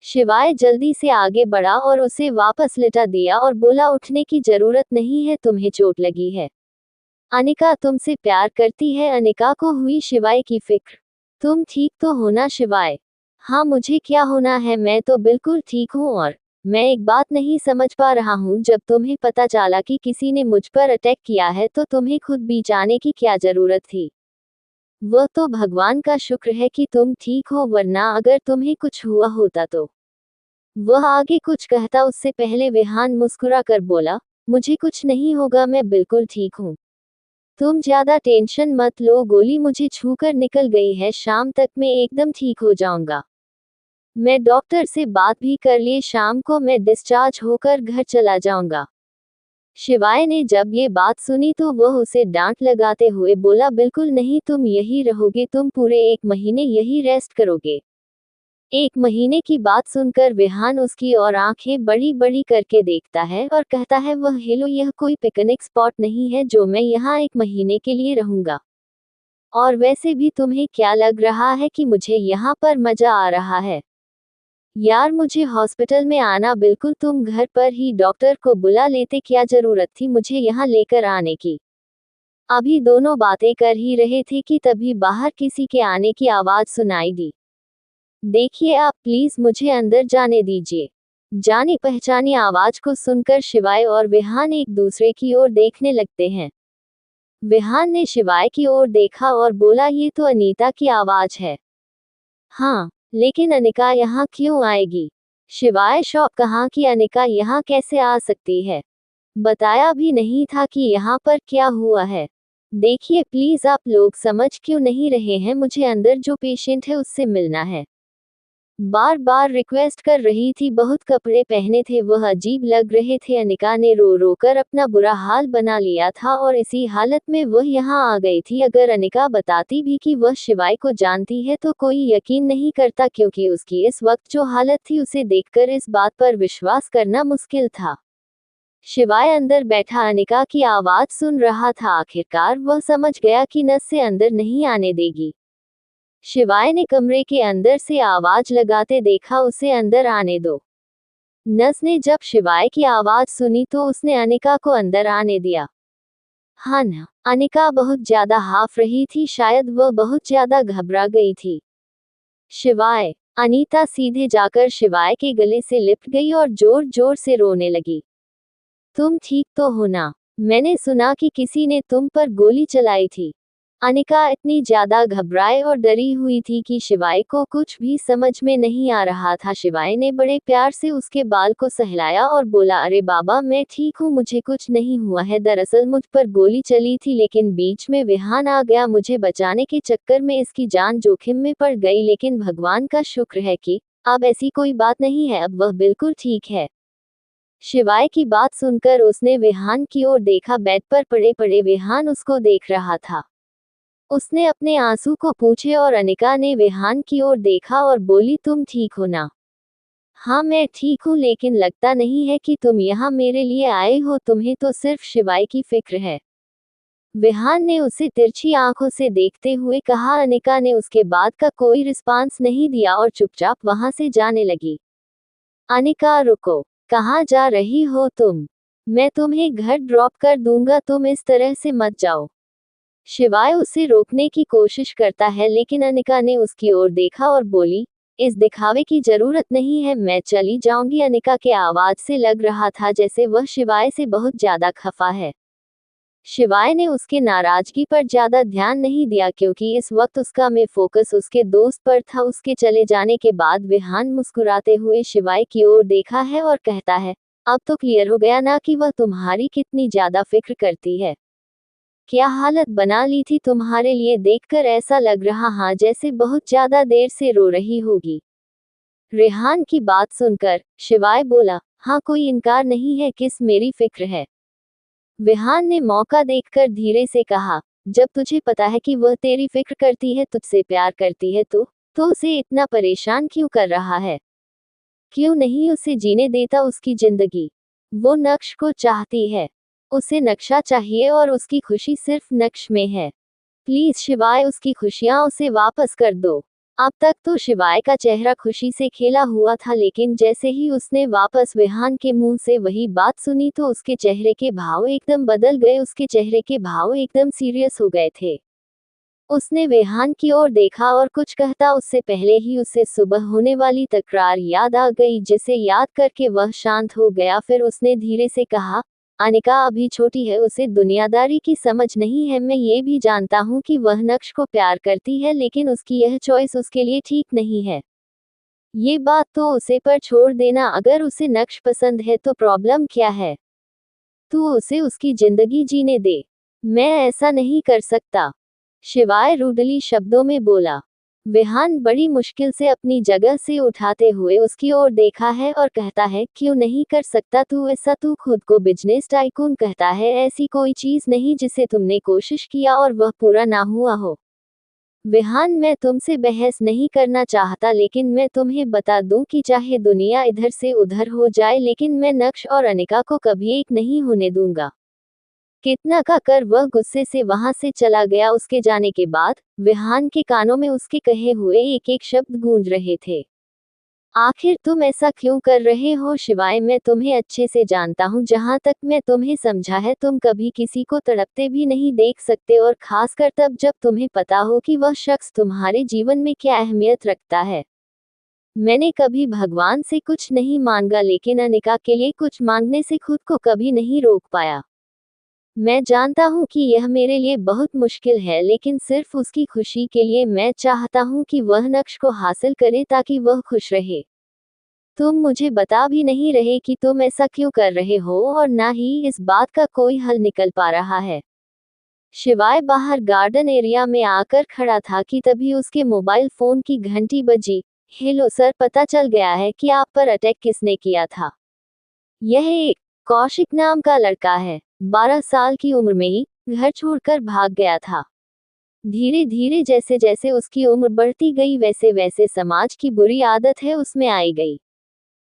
शिवाय जल्दी से आगे बढ़ा और उसे वापस लिटा दिया और बोला, उठने की जरूरत नहीं है, तुम्हें चोट लगी है। अनिका तुमसे प्यार करती है। अनिका को हुई शिवाय की फिक्र। तुम ठीक तो हो ना शिवाय? हाँ, मुझे क्या होना है, मैं तो बिल्कुल ठीक हूँ। और मैं एक बात नहीं समझ पा रहा हूँ, जब तुम्हें पता चला कि किसी ने मुझ पर अटैक किया है तो तुम्हें खुद बीच आने की क्या जरूरत थी? वह तो भगवान का शुक्र है कि तुम ठीक हो, वरना अगर तुम्हें कुछ हुआ होता तो। वह आगे कुछ कहता उससे पहले विहान मुस्कुरा कर बोला, मुझे कुछ नहीं होगा, मैं बिल्कुल ठीक हूँ। तुम ज्यादा टेंशन मत लो, गोली मुझे छूकर निकल गई है, शाम तक मैं एकदम ठीक हो जाऊंगा। मैं डॉक्टर से बात भी कर ली, शाम को मैं डिस्चार्ज होकर घर चला जाऊंगा। शिवाय ने जब ये बात सुनी तो वह उसे डांट लगाते हुए बोला, बिल्कुल नहीं, तुम यही रहोगे, तुम पूरे 1 महीने यही रेस्ट करोगे। 1 महीने की बात सुनकर विहान उसकी और आंखें बड़ी बड़ी करके देखता है और कहता है, वह हेलो, यह कोई पिकनिक स्पॉट नहीं है जो मैं यहाँ 1 महीने के लिए रहूंगा। और वैसे भी तुम्हें क्या लग रहा है कि मुझे यहाँ पर मजा आ रहा है? यार, मुझे हॉस्पिटल में आना बिल्कुल, तुम घर पर ही डॉक्टर को बुला लेते, क्या जरूरत थी मुझे यहाँ लेकर आने की? अभी दोनों बातें कर ही रहे थे कि तभी बाहर किसी के आने की आवाज सुनाई दी। देखिए, आप प्लीज मुझे अंदर जाने दीजिए। जानी पहचानी आवाज को सुनकर शिवाय और विहान एक दूसरे की ओर देखने लगते हैं। विहान ने शिवाय की ओर देखा और बोला, ये तो अनीता की आवाज है। हाँ, लेकिन अनिका यहाँ क्यों आएगी? शिवाय शॉक, कहा कि अनिका यहाँ कैसे आ सकती है? बताया भी नहीं था कि यहाँ पर क्या हुआ है। देखिए प्लीज, आप लोग समझ क्यों नहीं रहे हैं, मुझे अंदर जो पेशेंट है उससे मिलना है। बार बार रिक्वेस्ट कर रही थी, बहुत कपड़े पहने थे, वह अजीब लग रहे थे। अनिका ने रो रो कर अपना बुरा हाल बना लिया था और इसी हालत में वह यहाँ आ गई थी। अगर अनिका बताती भी कि वह शिवाय को जानती है तो कोई यकीन नहीं करता, क्योंकि उसकी इस वक्त जो हालत थी उसे देखकर इस बात पर विश्वास करना मुश्किल था। शिवाय अंदर बैठा अनिका की आवाज सुन रहा था। आखिरकार वह समझ गया कि नस से अंदर नहीं आने देगी। शिवाय ने कमरे के अंदर से आवाज लगाते देखा, उसे अंदर आने दो। नस ने जब शिवाय की आवाज सुनी तो उसने अनिका को अंदर आने दिया। हाँ ना, अनिका बहुत ज्यादा हाफ रही थी, शायद वह बहुत ज्यादा घबरा गई थी। शिवाय, अनीता सीधे जाकर शिवाय के गले से लिपट गई और जोर जोर से रोने लगी। तुम ठीक तो हो ना? मैंने सुना कि किसी ने तुम पर गोली चलाई थी। अनिका इतनी ज्यादा घबराए और डरी हुई थी कि शिवाय को कुछ भी समझ में नहीं आ रहा था। शिवाय ने बड़े प्यार से उसके बाल को सहलाया और बोला, अरे बाबा, मैं ठीक हूँ, मुझे कुछ नहीं हुआ है। दरअसल मुझ पर गोली चली थी, लेकिन बीच में विहान आ गया, मुझे बचाने के चक्कर में इसकी जान जोखिम में पड़ गई, लेकिन भगवान का शुक्र है कि अब ऐसी कोई बात नहीं है, अब वह बिल्कुल ठीक है। शिवाय की बात सुनकर उसने विहान की ओर देखा। बेड पर पड़े पड़े विहान उसको देख रहा था। उसने अपने आंसू को पूछे और अनिका ने विहान की ओर देखा और बोली, तुम ठीक हो ना? हाँ, मैं ठीक हूँ, लेकिन लगता नहीं है कि तुम यहाँ मेरे लिए आए हो, तुम्हें तो सिर्फ शिवाय की फिक्र है। विहान ने उसे तिरछी आंखों से देखते हुए कहा। अनिका ने उसके बाद का कोई रिस्पांस नहीं दिया और चुपचाप वहां से जाने लगी। अनिका, रुको, कहाँ जा रही हो तुम? मैं तुम्हें घर ड्रॉप कर दूंगा, तुम इस तरह से मत जाओ। शिवाय उसे रोकने की कोशिश करता है, लेकिन अनिका ने उसकी ओर देखा और बोली, इस दिखावे की जरूरत नहीं है, मैं चली जाऊंगी। अनिका के आवाज से लग रहा था जैसे वह शिवाय से बहुत ज्यादा खफा है। शिवाय ने उसके नाराजगी पर ज्यादा ध्यान नहीं दिया क्योंकि इस वक्त उसका में फोकस उसके दोस्त पर था। उसके चले जाने के बाद विहान मुस्कुराते हुए शिवाय की ओर देखा है और कहता है, अब तो क्लियर हो गया ना कि वह तुम्हारी कितनी ज्यादा फिक्र करती है। क्या हालत बना ली थी तुम्हारे लिए, देखकर ऐसा लग रहा हाँ जैसे बहुत ज्यादा देर से रो रही होगी। रेहान की बात सुनकर शिवाय बोला, हाँ कोई इनकार नहीं है, किस मेरी फिक्र है। विहान ने मौका देखकर धीरे से कहा, जब तुझे पता है कि वह तेरी फिक्र करती है, तुझसे प्यार करती है, तो उसे इतना परेशान क्यों कर रहा है? क्यों नहीं उसे जीने देता उसकी जिंदगी? वो नक्श को चाहती है, उसे नक्शा चाहिए और उसकी खुशी सिर्फ नक्श में है। प्लीज शिवाय, उसकी खुशियां उसे वापस कर दो। अब तक तो शिवाय का चेहरा खुशी से खेला हुआ था, लेकिन जैसे ही उसने वापस विहान के मुंह से वही बात सुनी तो उसके चेहरे के भाव एकदम बदल गए। उसके चेहरे के भाव एकदम सीरियस हो गए थे। उसने विहान की ओर देखा और कुछ कहता उससे पहले ही उसे सुबह होने वाली तकरार याद आ गई, जिसे याद करके वह शांत हो गया। फिर उसने धीरे से कहा, अनिका अभी छोटी है, उसे दुनियादारी की समझ नहीं है। मैं ये भी जानता हूँ कि वह नक्श को प्यार करती है, लेकिन उसकी यह चॉइस उसके लिए ठीक नहीं है। ये बात तो उसे पर छोड़ देना, अगर उसे नक्श पसंद है तो प्रॉब्लम क्या है? तू उसे उसकी जिंदगी जीने दे। मैं ऐसा नहीं कर सकता, शिवाय रूडली शब्दों में बोला। विहान बड़ी मुश्किल से अपनी जगह से उठाते हुए उसकी ओर देखा है और कहता है, क्यों नहीं कर सकता तू ऐसा? तू खुद को बिजनेस टाइकून कहता है, ऐसी कोई चीज नहीं जिसे तुमने कोशिश किया और वह पूरा ना हुआ हो। विहान, मैं तुमसे बहस नहीं करना चाहता, लेकिन मैं तुम्हें बता दूं कि चाहे दुनिया इधर से उधर हो जाए, लेकिन मैं नक्श और अनिका को कभी एक नहीं होने दूंगा। कितना का कर वह गुस्से से वहां से चला गया। उसके जाने के बाद विहान के कानों में उसके कहे हुए एक एक शब्द गूंज रहे थे। आखिर तुम ऐसा क्यों कर रहे हो शिवाय? मैं तुम्हें अच्छे से जानता हूँ, जहाँ तक मैं तुम्हें समझा है, तुम कभी किसी को तड़पते भी नहीं देख सकते, और खासकर तब जब तुम्हें पता हो कि वह शख्स तुम्हारे जीवन में क्या अहमियत रखता है। मैंने कभी भगवान से कुछ नहीं मांगा, लेकिन अनिका के लिए कुछ मांगने से खुद को कभी नहीं रोक पाया। मैं जानता हूँ कि यह मेरे लिए बहुत मुश्किल है, लेकिन सिर्फ उसकी खुशी के लिए मैं चाहता हूँ कि वह नक्श को हासिल करे ताकि वह खुश रहे। तुम मुझे बता भी नहीं रहे कि तुम ऐसा क्यों कर रहे हो, और ना ही इस बात का कोई हल निकल पा रहा है। शिवाय बाहर गार्डन एरिया में आकर खड़ा था कि तभी उसके मोबाइल फोन की घंटी बजी। हेलो सर, पता चल गया है कि आप पर अटैक किसने किया था। यह एक कौशिक नाम का लड़का है, 12 साल की उम्र में ही घर छोड़कर भाग गया था। धीरे धीरे जैसे जैसे उसकी उम्र बढ़ती गई, वैसे वैसे समाज की बुरी आदत है उसमें आई गई।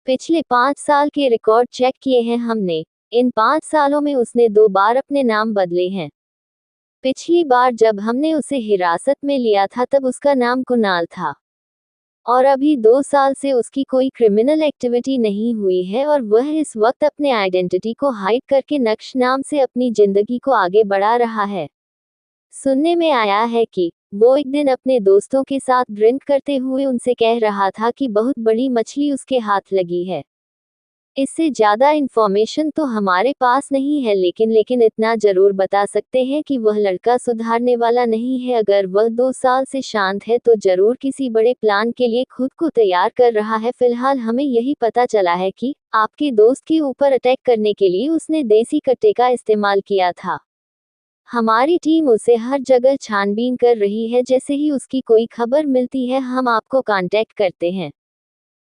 पिछले 5 साल के रिकॉर्ड चेक किए हैं हमने। इन 5 सालों में उसने 2 बार अपने नाम बदले हैं। पिछली बार जब हमने उसे हिरासत में लिया था तब उसका नाम कुणाल था, और अभी 2 साल से उसकी कोई क्रिमिनल एक्टिविटी नहीं हुई है, और वह इस वक्त अपने आइडेंटिटी को हाइड करके नक्श नाम से अपनी जिंदगी को आगे बढ़ा रहा है। सुनने में आया है कि वो एक दिन अपने दोस्तों के साथ ड्रिंक करते हुए उनसे कह रहा था कि बहुत बड़ी मछली उसके हाथ लगी है। इससे ज्यादा इंफॉर्मेशन तो हमारे पास नहीं है, लेकिन इतना जरूर बता सकते हैं कि वह लड़का सुधारने वाला नहीं है। अगर वह 2 साल से शांत है तो जरूर किसी बड़े प्लान के लिए खुद को तैयार कर रहा है। फिलहाल हमें यही पता चला है कि आपके दोस्त के ऊपर अटैक करने के लिए उसने देसी कट्टे का इस्तेमाल किया था। हमारी टीम उसे हर जगह छानबीन कर रही है, जैसे ही उसकी कोई खबर मिलती है हम आपको कांटेक्ट करते हैं।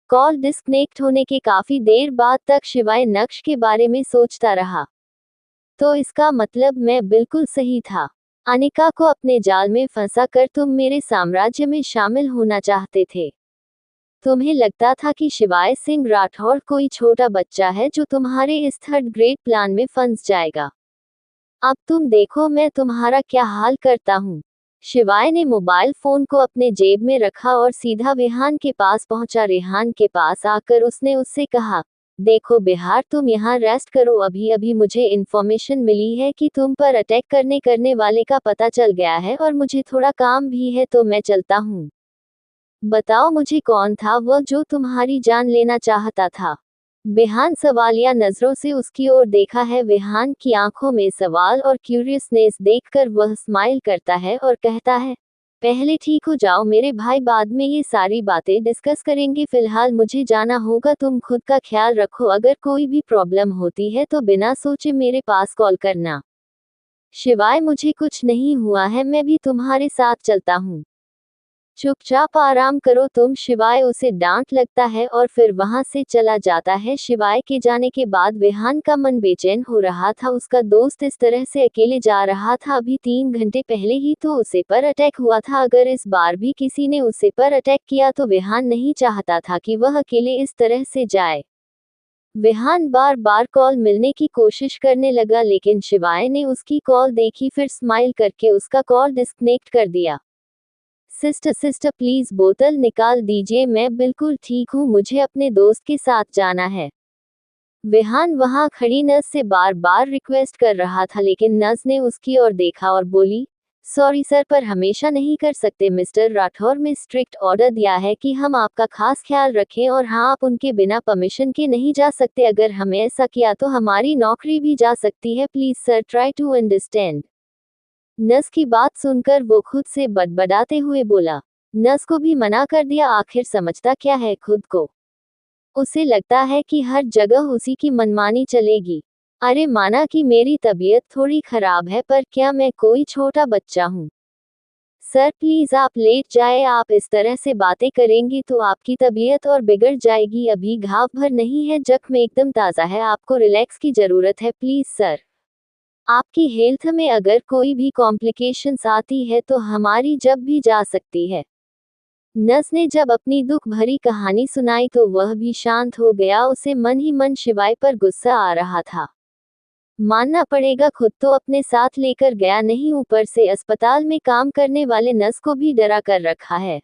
कॉल डिस्कनेक्ट होने के काफी देर बाद तक शिवाय नक्श के बारे में सोचता रहा। तो इसका मतलब मैं बिल्कुल सही था। अनिका को अपने जाल में फंसा कर तुम मेरे साम्राज्य में शामिल होना चाहते थे। तुम्हें लगता था कि शिवाय सिंह राठौड़ कोई छोटा बच्चा है जो तुम्हारे इस 3rd ग्रेड प्लान में फंस जाएगा। अब तुम देखो मैं तुम्हारा क्या हाल करता हूँ। शिवाय ने मोबाइल फोन को अपने जेब में रखा और सीधा रेहान के पास पहुंचा। रेहान के पास आकर उसने उससे कहा, देखो बिहार, तुम यहाँ रेस्ट करो। अभी अभी मुझे इन्फॉर्मेशन मिली है कि तुम पर अटैक करने वाले का पता चल गया है, और मुझे थोड़ा काम भी है, तो मैं चलता हूँ। बताओ मुझे कौन था वह जो तुम्हारी जान लेना चाहता था। विहान सवालिया नजरों से उसकी ओर देखा है। विहान की आंखों में सवाल और क्यूरियसनेस देखकर वह स्माइल करता है और कहता है, पहले ठीक हो जाओ मेरे भाई, बाद में ये सारी बातें डिस्कस करेंगे, फिलहाल मुझे जाना होगा, तुम खुद का ख्याल रखो, अगर कोई भी प्रॉब्लम होती है तो बिना सोचे मेरे पास कॉल करना। शिवाय मुझे कुछ नहीं हुआ है, मैं भी तुम्हारे साथ चलता हूँ। चुपचाप आराम करो तुम। शिवाय उसे डांट लगता है और फिर वहां से चला जाता है। शिवाय के जाने के बाद विहान का मन बेचैन हो रहा था। उसका दोस्त इस तरह से अकेले जा रहा था। अभी 3 घंटे पहले ही तो उसे पर अटैक हुआ था। अगर इस बार भी किसी ने उसे पर अटैक किया तो विहान नहीं चाहता था कि वह अकेले इस तरह से जाए। विहान बार बार कॉल मिलने की कोशिश करने लगा, लेकिन शिवाय ने उसकी कॉल देखी, फिर स्माइल करके उसका कॉल डिस्कनेक्ट कर दिया। सिस्टर सिस्टर प्लीज बोतल निकाल दीजिए, मैं बिल्कुल ठीक हूँ, मुझे अपने दोस्त के साथ जाना है। विहान वहां खड़ी नर्स से बार बार रिक्वेस्ट कर रहा था, लेकिन नर्स ने उसकी ओर देखा और बोली, सॉरी सर, पर हमेशा नहीं कर सकते मिस्टर राठौर, में स्ट्रिक्ट ऑर्डर दिया है कि हम आपका खास ख्याल रखें, और हाँ, आप उनके बिना परमिशन के नहीं जा सकते, अगर हमें ऐसा किया तो हमारी नौकरी भी जा सकती है, please sir try to understand. Nurse की बात सुनकर वो खुद से बड़बड़ाते हुए बोला, नर्स को भी मना कर दिया, आखिर समझता क्या है खुद को। उसे लगता है कि हर जगह उसी की मनमानी चलेगी। अरे माना कि मेरी तबीयत थोड़ी खराब है, पर क्या मैं कोई छोटा बच्चा हूँ। सर प्लीज आप लेट जाए, आप इस तरह से बातें करेंगी तो आपकी तबीयत और बिगड़ जाएगी, अभी घाव भर नहीं है, जख्म एकदम ताज़ा है, आपको रिलैक्स की ज़रूरत है, प्लीज सर। आपकी हेल्थ में अगर कोई भी कॉम्प्लिकेशंस आती है तो हमारी जब भी जा सकती है। नर्स ने जब अपनी दुख भरी कहानी सुनाई तो वह भी शांत हो गया। उसे मन ही मन शिवाय पर गुस्सा आ रहा था। मानना पड़ेगा, खुद तो अपने साथ लेकर गया नहीं, ऊपर से अस्पताल में काम करने वाले नर्स को भी डरा कर रखा है।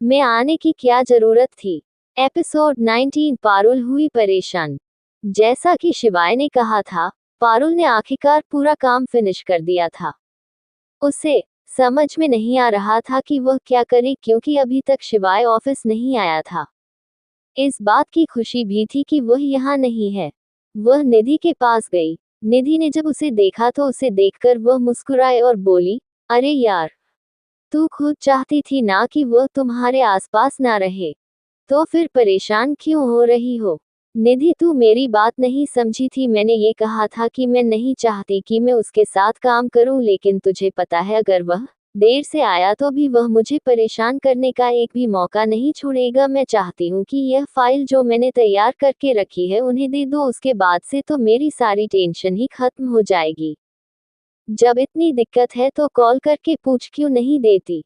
मैं आने की क्या जरूरत थी। एपिसोड 19 पारुल हुई परेशान। जैसा कि शिवाय ने कहा था, पारुल ने आखिरकार पूरा काम फिनिश कर दिया था। उसे समझ में नहीं आ रहा था कि वह क्या करे, क्योंकि अभी तक शिवाय ऑफिस नहीं आया था। इस बात की खुशी भी थी कि वह यहाँ नहीं है। वह निधि के पास गई। निधि ने जब उसे देखा तो उसे देखकर वह मुस्कुराए और बोली, अरे यार, तू खुद चाहती थी ना कि वह तुम्हारे आसपास ना रहे, तो फिर परेशान क्यों हो रही हो। निधि, तू मेरी बात नहीं समझी थी, मैंने ये कहा था कि मैं नहीं चाहती कि मैं उसके साथ काम करूं, लेकिन तुझे पता है अगर वह देर से आया तो भी वह मुझे परेशान करने का एक भी मौका नहीं छोड़ेगा। मैं चाहती हूँ कि यह फाइल जो मैंने तैयार करके रखी है उन्हें दे दो, उसके बाद से तो मेरी सारी टेंशन ही खत्म हो जाएगी। जब इतनी दिक्कत है तो कॉल करके पूछ क्यों नहीं देती।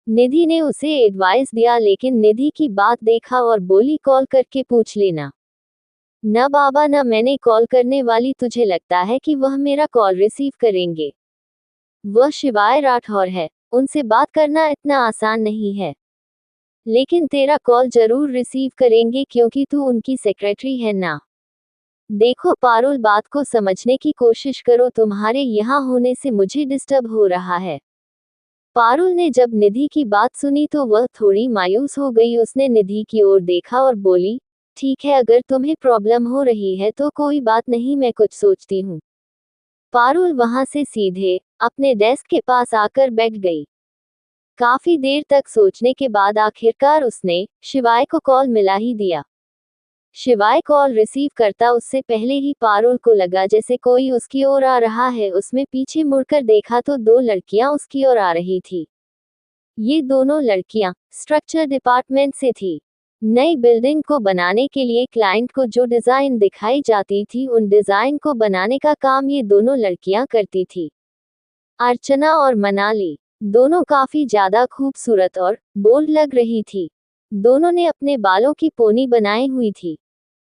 निधि ने उसे एडवाइस दिया, लेकिन निधि की बात देखा और बोली, कॉल करके पूछ लेना। न बाबा, न मैंने कॉल करने वाली, तुझे लगता है कि वह मेरा कॉल रिसीव करेंगे। वह शिवाय राठौर है, उनसे बात करना इतना आसान नहीं है। लेकिन तेरा कॉल जरूर रिसीव करेंगे क्योंकि तू उनकी सेक्रेटरी है ना। देखो पारुल, बात को समझने की कोशिश करो, तुम्हारे यहाँ होने से मुझे डिस्टर्ब हो रहा है। पारुल ने जब निधि की बात सुनी तो वह थोड़ी मायूस हो गई। उसने निधि की ओर देखा और बोली, ठीक है, अगर तुम्हें प्रॉब्लम हो रही है तो कोई बात नहीं, मैं कुछ सोचती हूँ। पारुल वहां से सीधे अपने डेस्क के पास आकर बैठ गई। काफी देर तक सोचने के बाद आखिरकार उसने शिवाय को कॉल मिला ही दिया। शिवाय कॉल रिसीव करता उससे पहले ही पारुल को लगा जैसे कोई उसकी ओर आ रहा है। उसमें पीछे मुड़कर देखा तो 2 लड़कियां उसकी ओर आ रही थी। ये दोनों लड़कियां स्ट्रक्चर डिपार्टमेंट से थी। नई बिल्डिंग को बनाने के लिए क्लाइंट को जो डिजाइन दिखाई जाती थी, उन डिजाइन को बनाने का काम ये दोनों लड़कियां करती थी। अर्चना और मनाली दोनों काफी ज्यादा खूबसूरत और बोल्ड लग रही थी। दोनों ने अपने बालों की पोनी बनाई हुई थी।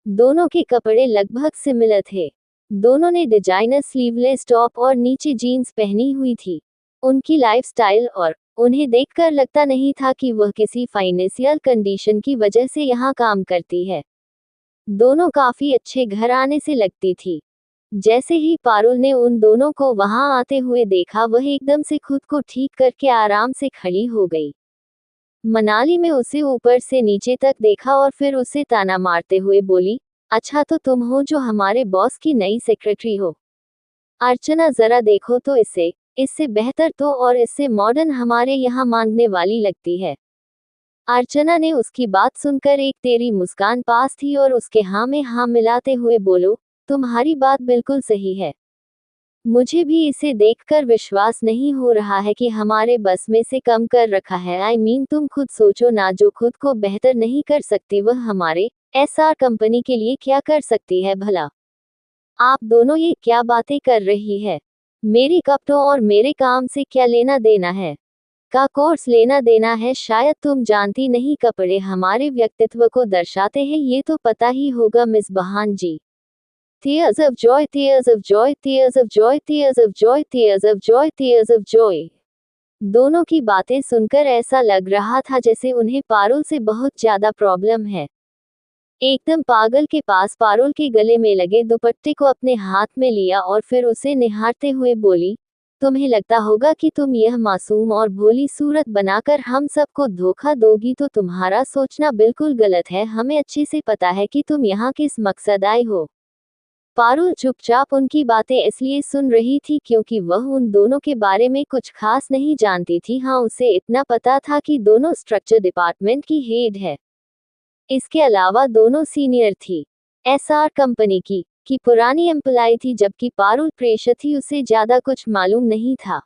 दोनों के कपड़े लगभग सिमिलर थे। दोनों ने डिजाइनर स्लीवलेस टॉप और नीचे जीन्स पहनी हुई थी। उनकी लाइफस्टाइल और उन्हें देखकर लगता नहीं था कि वह किसी फाइनेंशियल कंडीशन की वजह से यहाँ काम करती है। दोनों काफी अच्छे घराने से लगती थी। जैसे ही पारुल ने उन दोनों को वहां आते हुए देखा, वह एकदम से खुद को ठीक करके आराम से खड़ी हो गई। मनाली में उसे ऊपर से नीचे तक देखा और फिर उसे ताना मारते हुए बोली, अच्छा तो तुम हो जो हमारे बॉस की नई सेक्रेटरी हो। अर्चना जरा देखो तो इसे, इससे बेहतर तो और इससे मॉडर्न हमारे यहाँ मांगने वाली लगती है। अर्चना ने उसकी बात सुनकर एक तेरी मुस्कान पास थी और उसके हाँ में हाँ मिलाते हुए बोलो, तुम्हारी बात बिल्कुल सही है। मुझे भी इसे देखकर विश्वास नहीं हो रहा है कि हमारे बस में से कम कर रखा है। तुम खुद सोचो ना, जो खुद को बेहतर नहीं कर सकती वह हमारे एसआर कंपनी के लिए क्या कर सकती है भला। आप दोनों ये क्या बातें कर रही है? मेरे कपड़ों और मेरे काम से क्या लेना देना है? का कोर्स लेना देना है शायद तुम जानती नहीं, कपड़े हमारे व्यक्तित्व को दर्शाते हैं, ये तो पता ही होगा मिस बहान जी। Tears of joy, tears of joy, tears of joy, tears of joy, tears of joy, tears of joy। दोनों की बातें सुनकर ऐसा लग रहा था जैसे उन्हें पारुल से बहुत ज्यादा प्रॉब्लम है। एकदम पागल के पास पारुल के गले में लगे दुपट्टे को अपने हाथ में लिया और फिर उसे निहारते हुए बोली, तुम्हें लगता होगा कि तुम यह मासूम और भोली सूरत बनाकर हम सबको धोखा दोगी, तो तुम्हारा सोचना बिल्कुल गलत है। हमें अच्छे से पता है कि तुम यहाँ किस मकसद आए हो। पारुल चुपचाप उनकी बातें इसलिए सुन रही थी क्योंकि वह उन दोनों के बारे में कुछ खास नहीं जानती थी। हाँ, उसे इतना पता था कि दोनों स्ट्रक्चर डिपार्टमेंट की हेड है। इसके अलावा दोनों सीनियर थी, एसआर कंपनी की पुरानी एम्प्लॉय थी, जबकि पारुल प्रेषित थी, उसे ज्यादा कुछ मालूम नहीं था।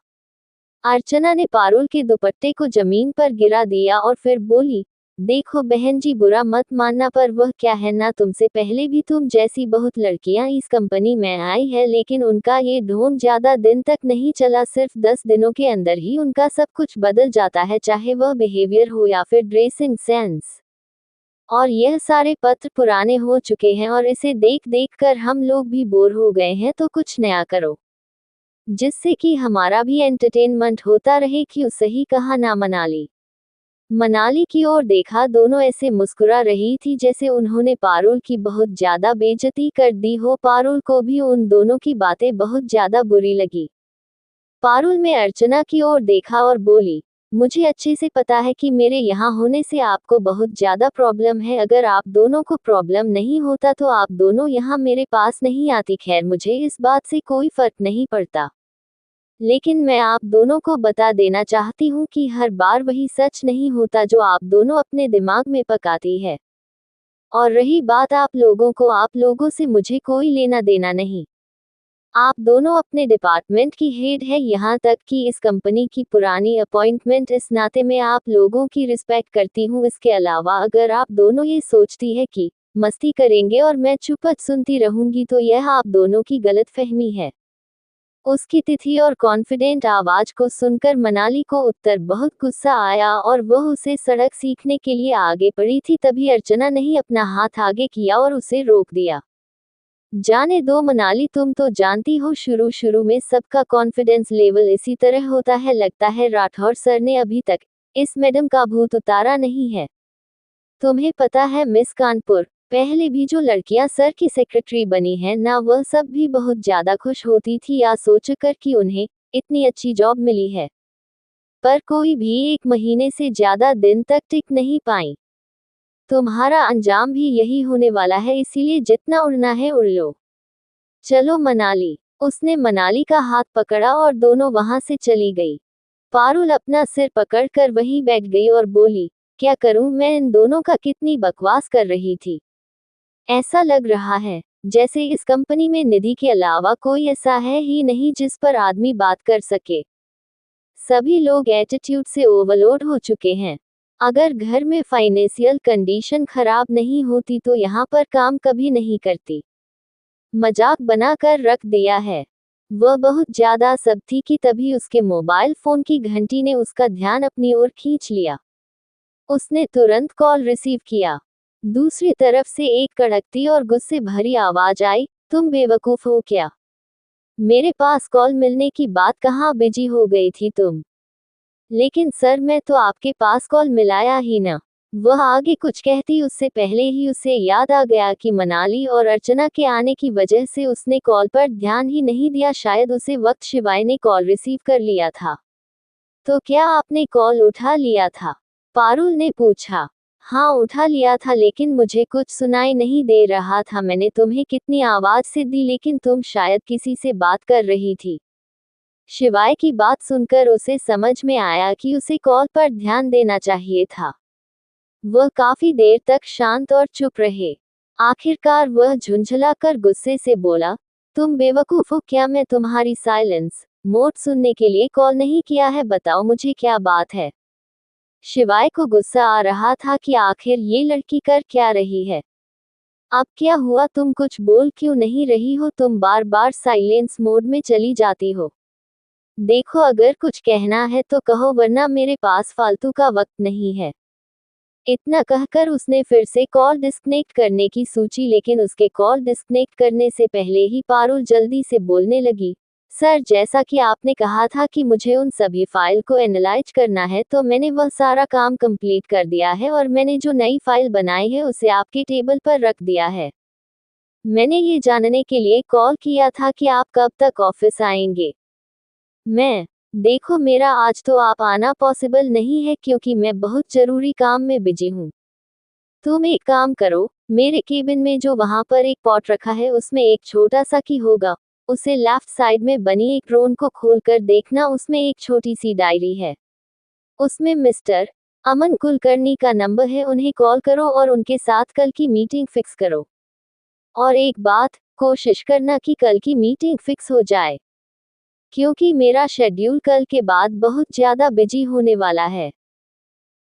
अर्चना ने पारुल के दुपट्टे को जमीन पर गिरा दिया और फिर बोली, देखो बहन जी, बुरा मत मानना पर वह क्या है ना, तुमसे पहले भी तुम जैसी बहुत लड़कियां इस कंपनी में आई है, लेकिन उनका ये ढोंग ज्यादा दिन तक नहीं चला। सिर्फ 10 दिनों के अंदर ही उनका सब कुछ बदल जाता है, चाहे वह बिहेवियर हो या फिर ड्रेसिंग सेंस। और यह सारे पत्र पुराने हो चुके हैं और इसे देख देख कर हम लोग भी बोर हो गए हैं, तो कुछ नया करो जिससे कि हमारा भी एंटरटेनमेंट होता रहे। क्यों सही कहा ना मनाली? मनाली की ओर देखा, दोनों ऐसे मुस्कुरा रही थी जैसे उन्होंने पारुल की बहुत ज्यादा बेइज्जती कर दी हो। पारुल को भी उन दोनों की बातें बहुत ज्यादा बुरी लगी। पारुल ने अर्चना की ओर देखा और बोली, मुझे अच्छे से पता है कि मेरे यहाँ होने से आपको बहुत ज्यादा प्रॉब्लम है। अगर आप दोनों को प्रॉब्लम नहीं होता तो आप दोनों यहाँ मेरे पास नहीं आती। खैर, मुझे इस बात से कोई फर्क नहीं पड़ता, लेकिन मैं आप दोनों को बता देना चाहती हूँ कि हर बार वही सच नहीं होता जो आप दोनों अपने दिमाग में पकाती है। और रही बात आप लोगों को, आप लोगों से मुझे कोई लेना देना नहीं। आप दोनों अपने डिपार्टमेंट की हेड है, यहाँ तक कि इस कंपनी की पुरानी अपॉइंटमेंट, इस नाते मैं आप लोगों की रिस्पेक्ट करती हूँ। इसके अलावा अगर आप दोनों ये सोचती है कि मस्ती करेंगे और मैं चुपचाप सुनती रहूंगी, तो यह आप दोनों की गलतफहमी है। उसकी तिथि और कॉन्फिडेंट आवाज को सुनकर मनाली को उत्तर बहुत गुस्सा आया और वह उसे सड़क सीखने के लिए आगे बढ़ी थी। तभी अर्चना ने ही अपना हाथ आगे किया और उसे रोक दिया। जाने दो मनाली, तुम तो जानती हो शुरू शुरू में सबका कॉन्फिडेंस लेवल इसी तरह होता है। लगता है राठौर सर ने अभी तक इस मैडम का भूत उतारा नहीं है। तुम्हें पता है मिस कानपुर, पहले भी जो लड़कियां सर की सेक्रेटरी बनी हैं ना, वह सब भी बहुत ज्यादा खुश होती थी या सोचकर कि उन्हें इतनी अच्छी जॉब मिली है, पर कोई भी 1 महीने से ज्यादा दिन तक टिक नहीं पाई। तुम्हारा अंजाम भी यही होने वाला है, इसीलिए जितना उड़ना है उड़ लो। चलो मनाली। उसने मनाली का हाथ पकड़ा और दोनों वहां से चली गई। पारुल अपना सिर पकड़कर वहीं बैठ गई और बोली, क्या करूं मैं इन दोनों का, कितनी बकवास कर रही थी। ऐसा लग रहा है जैसे इस कंपनी में निधि के अलावा कोई ऐसा है ही नहीं जिस पर आदमी बात कर सके। सभी लोग एटीट्यूड से ओवरलोड हो चुके हैं। अगर घर में फाइनेंशियल कंडीशन खराब नहीं होती तो यहाँ पर काम कभी नहीं करती। मजाक बनाकर रख दिया है। वह बहुत ज्यादा सब थी कि तभी उसके मोबाइल फोन की घंटी ने उसका ध्यान अपनी ओर खींच लिया। उसने तुरंत कॉल रिसीव किया। दूसरी तरफ से एक कड़कती और गुस्से भरी आवाज आई, तुम बेवकूफ हो क्या? मेरे पास कॉल मिलने की बात कहाँ बिजी हो गई थी तुम? लेकिन सर मैं तो आपके पास कॉल मिलाया ही ना। वह आगे कुछ कहती उससे पहले ही उसे याद आ गया कि मनाली और अर्चना के आने की वजह से उसने कॉल पर ध्यान ही नहीं दिया। शायद उसे वक्त शिवाय ने कॉल रिसीव कर लिया था। तो क्या आपने कॉल उठा लिया था? पारुल ने पूछा। हाँ, उठा लिया था, लेकिन मुझे कुछ सुनाई नहीं दे रहा था। मैंने तुम्हें कितनी आवाज से दी, लेकिन तुम शायद किसी से बात कर रही थी। शिवाय की बात सुनकर उसे समझ में आया कि उसे कॉल पर ध्यान देना चाहिए था। वह काफी देर तक शांत और चुप रहे। आखिरकार वह झुंझलाकर गुस्से से बोला, तुम बेवकूफ हो क्या? मैं तुम्हारी साइलेंस मोड सुनने के लिए कॉल नहीं किया है, बताओ मुझे क्या बात है। शिवाय को गुस्सा आ रहा था कि आखिर ये लड़की कर क्या रही है। अब क्या हुआ? तुम कुछ बोल क्यों नहीं रही हो? तुम बार बार साइलेंस मोड में चली जाती हो। देखो, अगर कुछ कहना है तो कहो, वरना मेरे पास फालतू का वक्त नहीं है। इतना कहकर उसने फिर से कॉल डिस्कनेक्ट करने की सोची, लेकिन उसके कॉल डिस्कनेक्ट करने से पहले ही पारुल जल्दी से बोलने लगी। सर, जैसा कि आपने कहा था कि मुझे उन सभी फाइल को एनालाइज करना है, तो मैंने वह सारा काम कंप्लीट कर दिया है और मैंने जो नई फाइल बनाई है उसे आपके टेबल पर रख दिया है। मैंने ये जानने के लिए कॉल किया था कि आप कब तक ऑफिस आएंगे। देखो, मेरा आज तो आप आना पॉसिबल नहीं है क्योंकि मैं बहुत जरूरी काम में बिजी हूँ। तुम एक काम करो, मेरे केबिन में जो वहां पर एक पॉट रखा है उसमें एक छोटा सा की होगा, उसे लेफ्ट साइड में बनी एक ड्रोन को खोलकर देखना, उसमें एक छोटी सी डायरी है। उसमें मिस्टर अमन कुलकर्णी का नंबर है, उन्हें कॉल करो और उनके साथ कल की मीटिंग फिक्स करो। और एक बात, कोशिश करना कि कल की मीटिंग फिक्स हो जाए, क्योंकि मेरा शेड्यूल कल के बाद बहुत ज्यादा बिजी होने वाला है।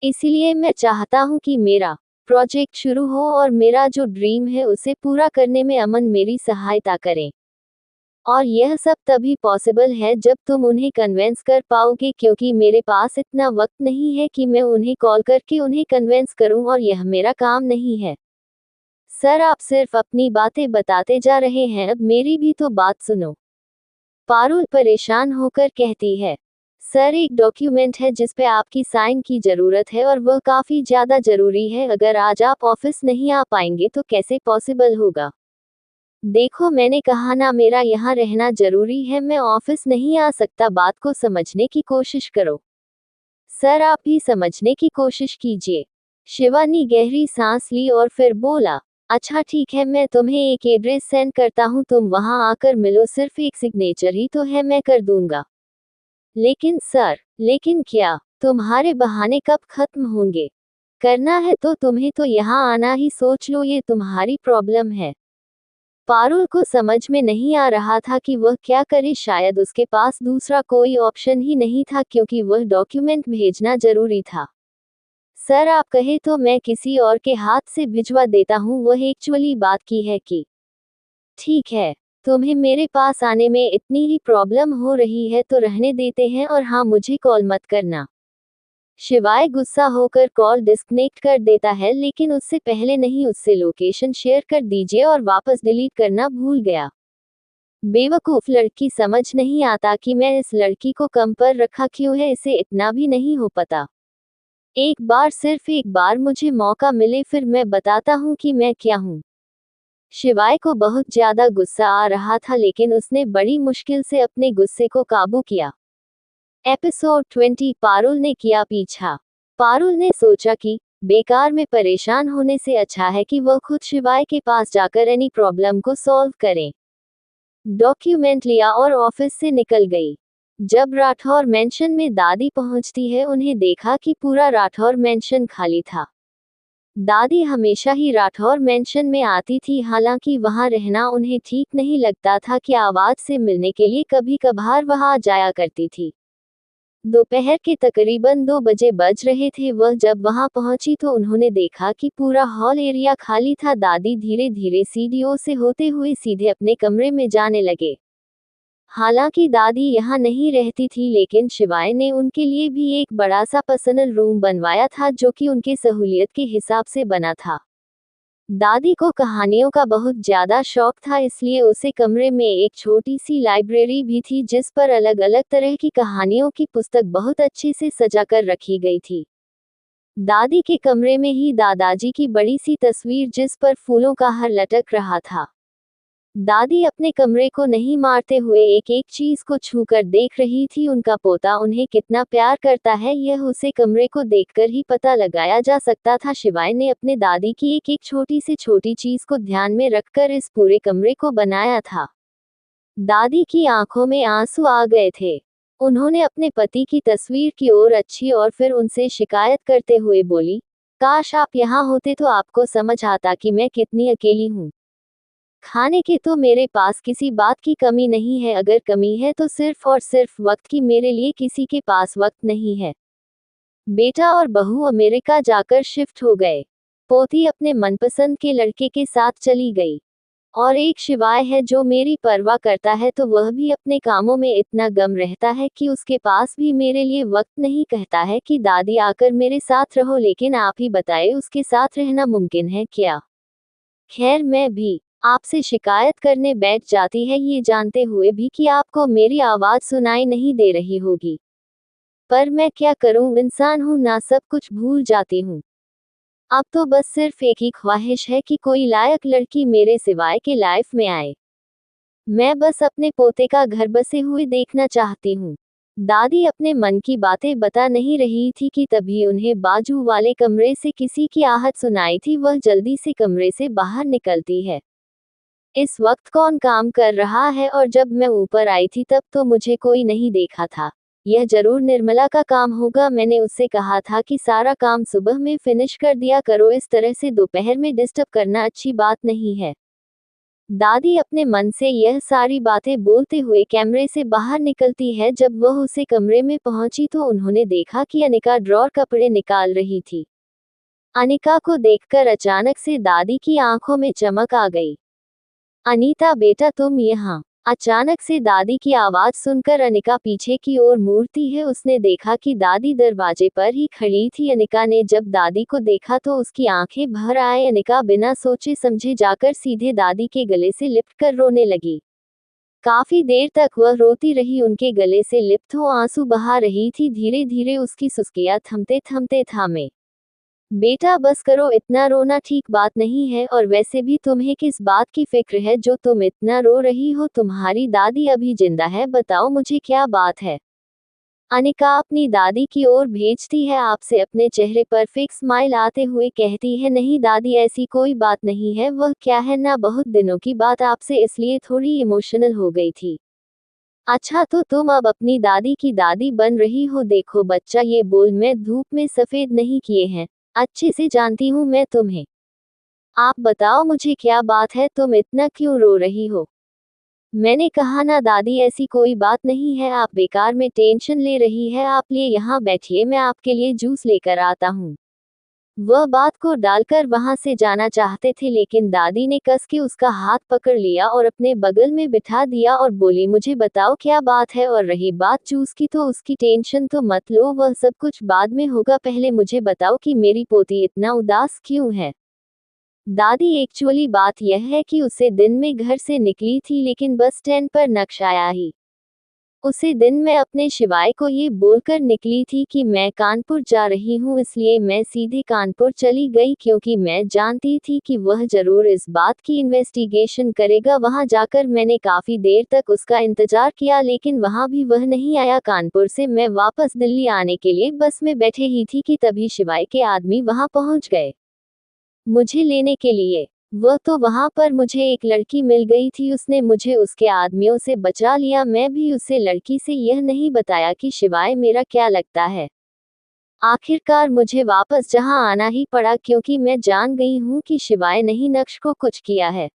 इसलिए मैं चाहता हूँ कि मेरा प्रोजेक्ट शुरू हो और मेरा जो ड्रीम है उसे पूरा करने में अमन मेरी सहायता करें। और यह सब तभी पॉसिबल है जब तुम उन्हें कन्विंस कर पाओगे, क्योंकि मेरे पास इतना वक्त नहीं है कि मैं उन्हें कॉल करके उन्हें कन्विंस करूं, और यह मेरा काम नहीं है। सर, आप सिर्फ अपनी बातें बताते जा रहे हैं, अब मेरी भी तो बात सुनो। पारुल परेशान होकर कहती है। सर, एक डॉक्यूमेंट है जिस पे आपकी साइन की जरूरत है और वह काफी ज्यादा जरूरी है। अगर आज आप ऑफिस नहीं आ पाएंगे तो कैसे पॉसिबल होगा? देखो, मैंने कहा ना, मेरा यहाँ रहना जरूरी है, मैं ऑफिस नहीं आ सकता। बात को समझने की कोशिश करो। सर, आप भी समझने की कोशिश कीजिए। शिवा ने गहरी सांस ली और फिर बोला, अच्छा ठीक है, मैं तुम्हें एक एड्रेस सेंड करता हूँ, तुम वहां आकर मिलो। सिर्फ एक सिग्नेचर ही तो है, मैं कर दूंगा। लेकिन सर, लेकिन क्या? तुम्हारे बहाने कब खत्म होंगे? करना है तो तुम्हें तो यहाँ आना ही, सोच लो, ये तुम्हारी प्रॉब्लम है। पारुल को समझ में नहीं आ रहा था कि वह क्या करे। शायद उसके पास दूसरा कोई ऑप्शन ही नहीं था, क्योंकि वह डॉक्यूमेंट भेजना जरूरी था। सर, आप कहे तो मैं किसी और के हाथ से भिजवा देता हूँ। वह एक्चुअली बात की है कि ठीक है, तुम्हें मेरे पास आने में इतनी ही प्रॉब्लम हो रही है तो रहने देते हैं, और हाँ, मुझे कॉल मत करना। शिवाय गुस्सा होकर कॉल डिस्कनेक्ट कर देता है, लेकिन उससे पहले नहीं, उससे लोकेशन शेयर कर दीजिए और वापस डिलीट करना भूल गया। बेवकूफ लड़की, समझ नहीं आता कि मैं इस लड़की को कम पर रखा क्यों है, इसे इतना भी नहीं हो पता। एक बार, सिर्फ एक बार मुझे मौका मिले, फिर मैं बताता हूँ कि मैं क्या हूँ। शिवाय को बहुत ज्यादा गुस्सा आ रहा था, लेकिन उसने बड़ी मुश्किल से अपने गुस्से को काबू किया। एपिसोड 20। पारुल ने किया पीछा। पारुल ने सोचा कि बेकार में परेशान होने से अच्छा है कि वह खुद शिवाय के पास जाकर एनी प्रॉब्लम को सॉल्व करें। डॉक्यूमेंट लिया और ऑफिस से निकल गई। जब राठौर मेंशन में दादी पहुंचती है, उन्हें देखा कि पूरा राठौर मेंशन खाली था। दादी हमेशा ही राठौर मेंशन में आती थी, हालांकि वहां रहना उन्हें ठीक नहीं लगता था कि आवाज से मिलने के लिए कभी कभार वहां आ जाया करती थी। दोपहर के तकरीबन 2 बजे बज रहे थे। वह जब वहां पहुंची तो उन्होंने देखा कि पूरा हॉल एरिया खाली था। दादी धीरे धीरे सीढ़ियों से होते हुए सीधे अपने कमरे में जाने लगे। हालांकि दादी यहाँ नहीं रहती थी, लेकिन शिवाय ने उनके लिए भी एक बड़ा सा पर्सनल रूम बनवाया था, जो कि उनके सहूलियत के हिसाब से बना था। दादी को कहानियों का बहुत ज्यादा शौक था, इसलिए उसे कमरे में एक छोटी सी लाइब्रेरी भी थी, जिस पर अलग अलग तरह की कहानियों की पुस्तक बहुत अच्छे से सजाकर रखी गई थी। दादी के कमरे में ही दादाजी की बड़ी सी तस्वीर, जिस पर फूलों का हार लटक रहा था। दादी अपने कमरे को नहीं मारते हुए एक एक चीज को छूकर देख रही थी। उनका पोता उन्हें कितना प्यार करता है यह उसे कमरे को देखकर ही पता लगाया जा सकता था। शिवाय ने अपने दादी की एक एक छोटी से छोटी चीज को ध्यान में रखकर इस पूरे कमरे को बनाया था। दादी की आंखों में आंसू आ गए थे। उन्होंने अपने पति की तस्वीर की ओर अच्छी और फिर उनसे शिकायत करते हुए बोली, काश आप यहाँ होते तो आपको समझ आता कि मैं कितनी अकेली हूँ। खाने के तो मेरे पास किसी बात की कमी नहीं है, अगर कमी है तो सिर्फ और सिर्फ वक्त की। मेरे लिए किसी के पास वक्त नहीं है। बेटा और बहू अमेरिका जाकर शिफ्ट हो गए। पोती अपने मनपसंद के लड़के के साथ चली गई। और एक शिवाय है जो मेरी परवाह करता है, तो वह भी अपने कामों में इतना गम रहता है कि उसके पास भी मेरे लिए वक्त नहीं। कहता है कि दादी आकर मेरे साथ रहो, लेकिन आप ही बताएं उसके साथ रहना मुमकिन है क्या। खैर मैं भी आपसे शिकायत करने बैठ जाती है, ये जानते हुए भी कि आपको मेरी आवाज सुनाई नहीं दे रही होगी। पर मैं क्या करूं, इंसान हूं ना, सब कुछ भूल जाती हूं। अब तो बस सिर्फ एक ही ख्वाहिश है कि कोई लायक लड़की मेरे सिवाय के लाइफ में आए। मैं बस अपने पोते का घर बसे हुए देखना चाहती हूँ। दादी अपने मन की बातें बता नहीं रही थी कि तभी उन्हें बाजू वाले कमरे से किसी की आहट सुनाई थी। वह जल्दी से कमरे से बाहर निकलती है। इस वक्त कौन काम कर रहा है, और जब मैं ऊपर आई थी तब तो मुझे कोई नहीं देखा था। यह जरूर निर्मला का काम होगा। मैंने उससे कहा था कि सारा काम सुबह में फिनिश कर दिया करो, इस तरह से दोपहर में डिस्टर्ब करना अच्छी बात नहीं है। दादी अपने मन से यह सारी बातें बोलते हुए कैमरे से बाहर निकलती है। जब वह उसे कमरे में पहुंची तो उन्होंने देखा कि अनिका ड्रॉर कपड़े निकाल रही थी। अनिका को देखकर अचानक से दादी की आंखों में चमक आ गई। अनीता बेटा तुम यहाँ। अचानक से दादी की आवाज सुनकर अनिका पीछे की ओर मुड़ती है। उसने देखा कि दादी दरवाजे पर ही खड़ी थी। अनिका ने जब दादी को देखा तो उसकी आंखें भर आए। अनिका बिना सोचे समझे जाकर सीधे दादी के गले से लिपट कर रोने लगी। काफी देर तक वह रोती रही, उनके गले से लिप्त हो आंसू बहा रही थी। धीरे धीरे उसकी सुस्कियां थमते थमते थामे। बेटा बस करो, इतना रोना ठीक बात नहीं है, और वैसे भी तुम्हें किस बात की फिक्र है जो तुम इतना रो रही हो। तुम्हारी दादी अभी जिंदा है, बताओ मुझे क्या बात है। अनिका अपनी दादी की ओर भेजती है। आपसे अपने चेहरे पर फिक्स स्माइल आते हुए कहती है, नहीं दादी ऐसी कोई बात नहीं है। वह क्या है ना, बहुत दिनों की बात आपसे, इसलिए थोड़ी इमोशनल हो गई थी। अच्छा तो तुम अब अपनी दादी की दादी बन रही हो। देखो बच्चा, ये बोल मैं धूप में सफेद नहीं किए हैं, अच्छे से जानती हूँ मैं तुम्हें। आप बताओ मुझे क्या बात है, तुम इतना क्यों रो रही हो। मैंने कहा ना दादी ऐसी कोई बात नहीं है, आप बेकार में टेंशन ले रही है। आप लिए यहाँ बैठिए, मैं आपके लिए जूस लेकर आता हूँ। वह बात को डालकर वहां से जाना चाहते थे, लेकिन दादी ने कस के उसका हाथ पकड़ लिया और अपने बगल में बिठा दिया और बोली, मुझे बताओ क्या बात है। और रही बात जूस की तो उसकी टेंशन तो मत लो, वह सब कुछ बाद में होगा। पहले मुझे बताओ कि मेरी पोती इतना उदास क्यों है। दादी एक्चुअली बात यह है कि उसे दिन में घर से निकली थी, लेकिन बस स्टैंड पर नक्श आया ही। उसी दिन मैं अपने शिवाय को ये बोलकर निकली थी कि मैं कानपुर जा रही हूँ, इसलिए मैं सीधे कानपुर चली गई, क्योंकि मैं जानती थी कि वह जरूर इस बात की इन्वेस्टिगेशन करेगा। वहां जाकर मैंने काफी देर तक उसका इंतजार किया, लेकिन वहां भी वह नहीं आया। कानपुर से मैं वापस दिल्ली आने के लिए बस में बैठे ही थी कि तभी शिवाय के आदमी वहां पहुंच गए मुझे लेने के लिए। वह तो वहां पर मुझे एक लड़की मिल गई थी, उसने मुझे उसके आदमियों से बचा लिया। मैं भी उसे लड़की से यह नहीं बताया कि शिवाय मेरा क्या लगता है। आखिरकार मुझे वापस जहां आना ही पड़ा, क्योंकि मैं जान गई हूं कि शिवाय नहीं नक्श को कुछ किया है।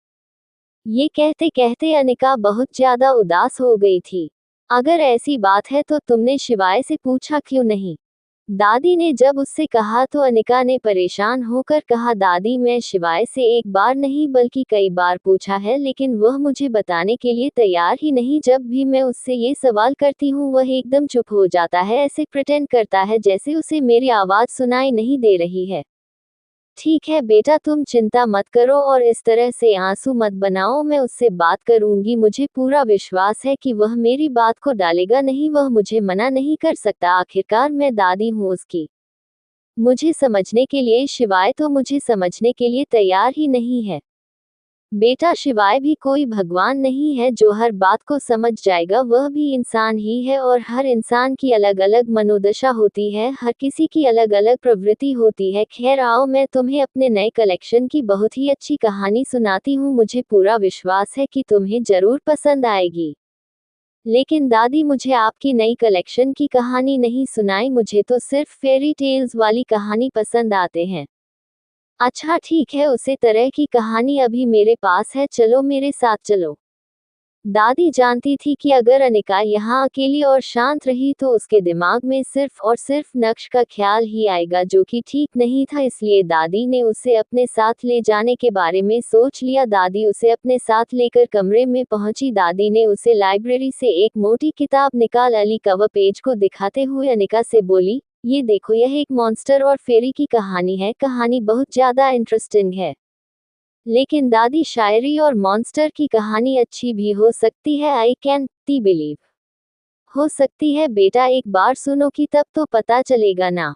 ये कहते कहते अनिका बहुत ज्यादा उदास हो गई थी। अगर ऐसी बात है तो तुमने शिवाय से पूछा क्यों नहीं। दादी ने जब उससे कहा तो अनिका ने परेशान होकर कहा, दादी मैं शिवाय से एक बार नहीं बल्कि कई बार पूछा है, लेकिन वह मुझे बताने के लिए तैयार ही नहीं। जब भी मैं उससे ये सवाल करती हूँ वह एकदम चुप हो जाता है, ऐसे प्रिटेंड करता है जैसे उसे मेरी आवाज सुनाई नहीं दे रही है। ठीक है बेटा, तुम चिंता मत करो और इस तरह से आंसू मत बनाओ, मैं उससे बात करूंगी। मुझे पूरा विश्वास है कि वह मेरी बात को डालेगा नहीं, वह मुझे मना नहीं कर सकता। आखिरकार मैं दादी हूँ उसकी। मुझे समझने के लिए, शिवाय तो मुझे समझने के लिए तैयार ही नहीं है। बेटा, शिवाय भी कोई भगवान नहीं है जो हर बात को समझ जाएगा, वह भी इंसान ही है और हर इंसान की अलग अलग मनोदशा होती है, हर किसी की अलग अलग प्रवृत्ति होती है। खैर आओ, मैं तुम्हें अपने नए कलेक्शन की बहुत ही अच्छी कहानी सुनाती हूँ। मुझे पूरा विश्वास है कि तुम्हें जरूर पसंद आएगी। लेकिन दादी, मुझे आपकी नई कलेक्शन की कहानी नहीं सुनाई, मुझे तो सिर्फ फेरी टेल्स वाली कहानी पसंद आते हैं। अच्छा ठीक है, उसी तरह की कहानी अभी मेरे पास है, चलो मेरे साथ चलो। दादी जानती थी कि अगर अनिका यहाँ अकेली और शांत रही तो उसके दिमाग में सिर्फ और सिर्फ नक्श का ख्याल ही आएगा, जो कि ठीक नहीं था। इसलिए दादी ने उसे अपने साथ ले जाने के बारे में सोच लिया। दादी उसे अपने साथ लेकर कमरे में पहुंची। दादी ने उसे लाइब्रेरी से एक मोटी किताब निकाल अली कवर पेज को दिखाते हुए अनिका से बोली, ये देखो, यह एक मॉन्स्टर और फेरी की कहानी है। कहानी बहुत ज्यादा इंटरेस्टिंग है। लेकिन दादी, शायरी और मॉन्स्टर की कहानी अच्छी भी हो सकती है। आई कैन ती बिलीव। हो सकती है बेटा, एक बार सुनो कि तब तो पता चलेगा ना।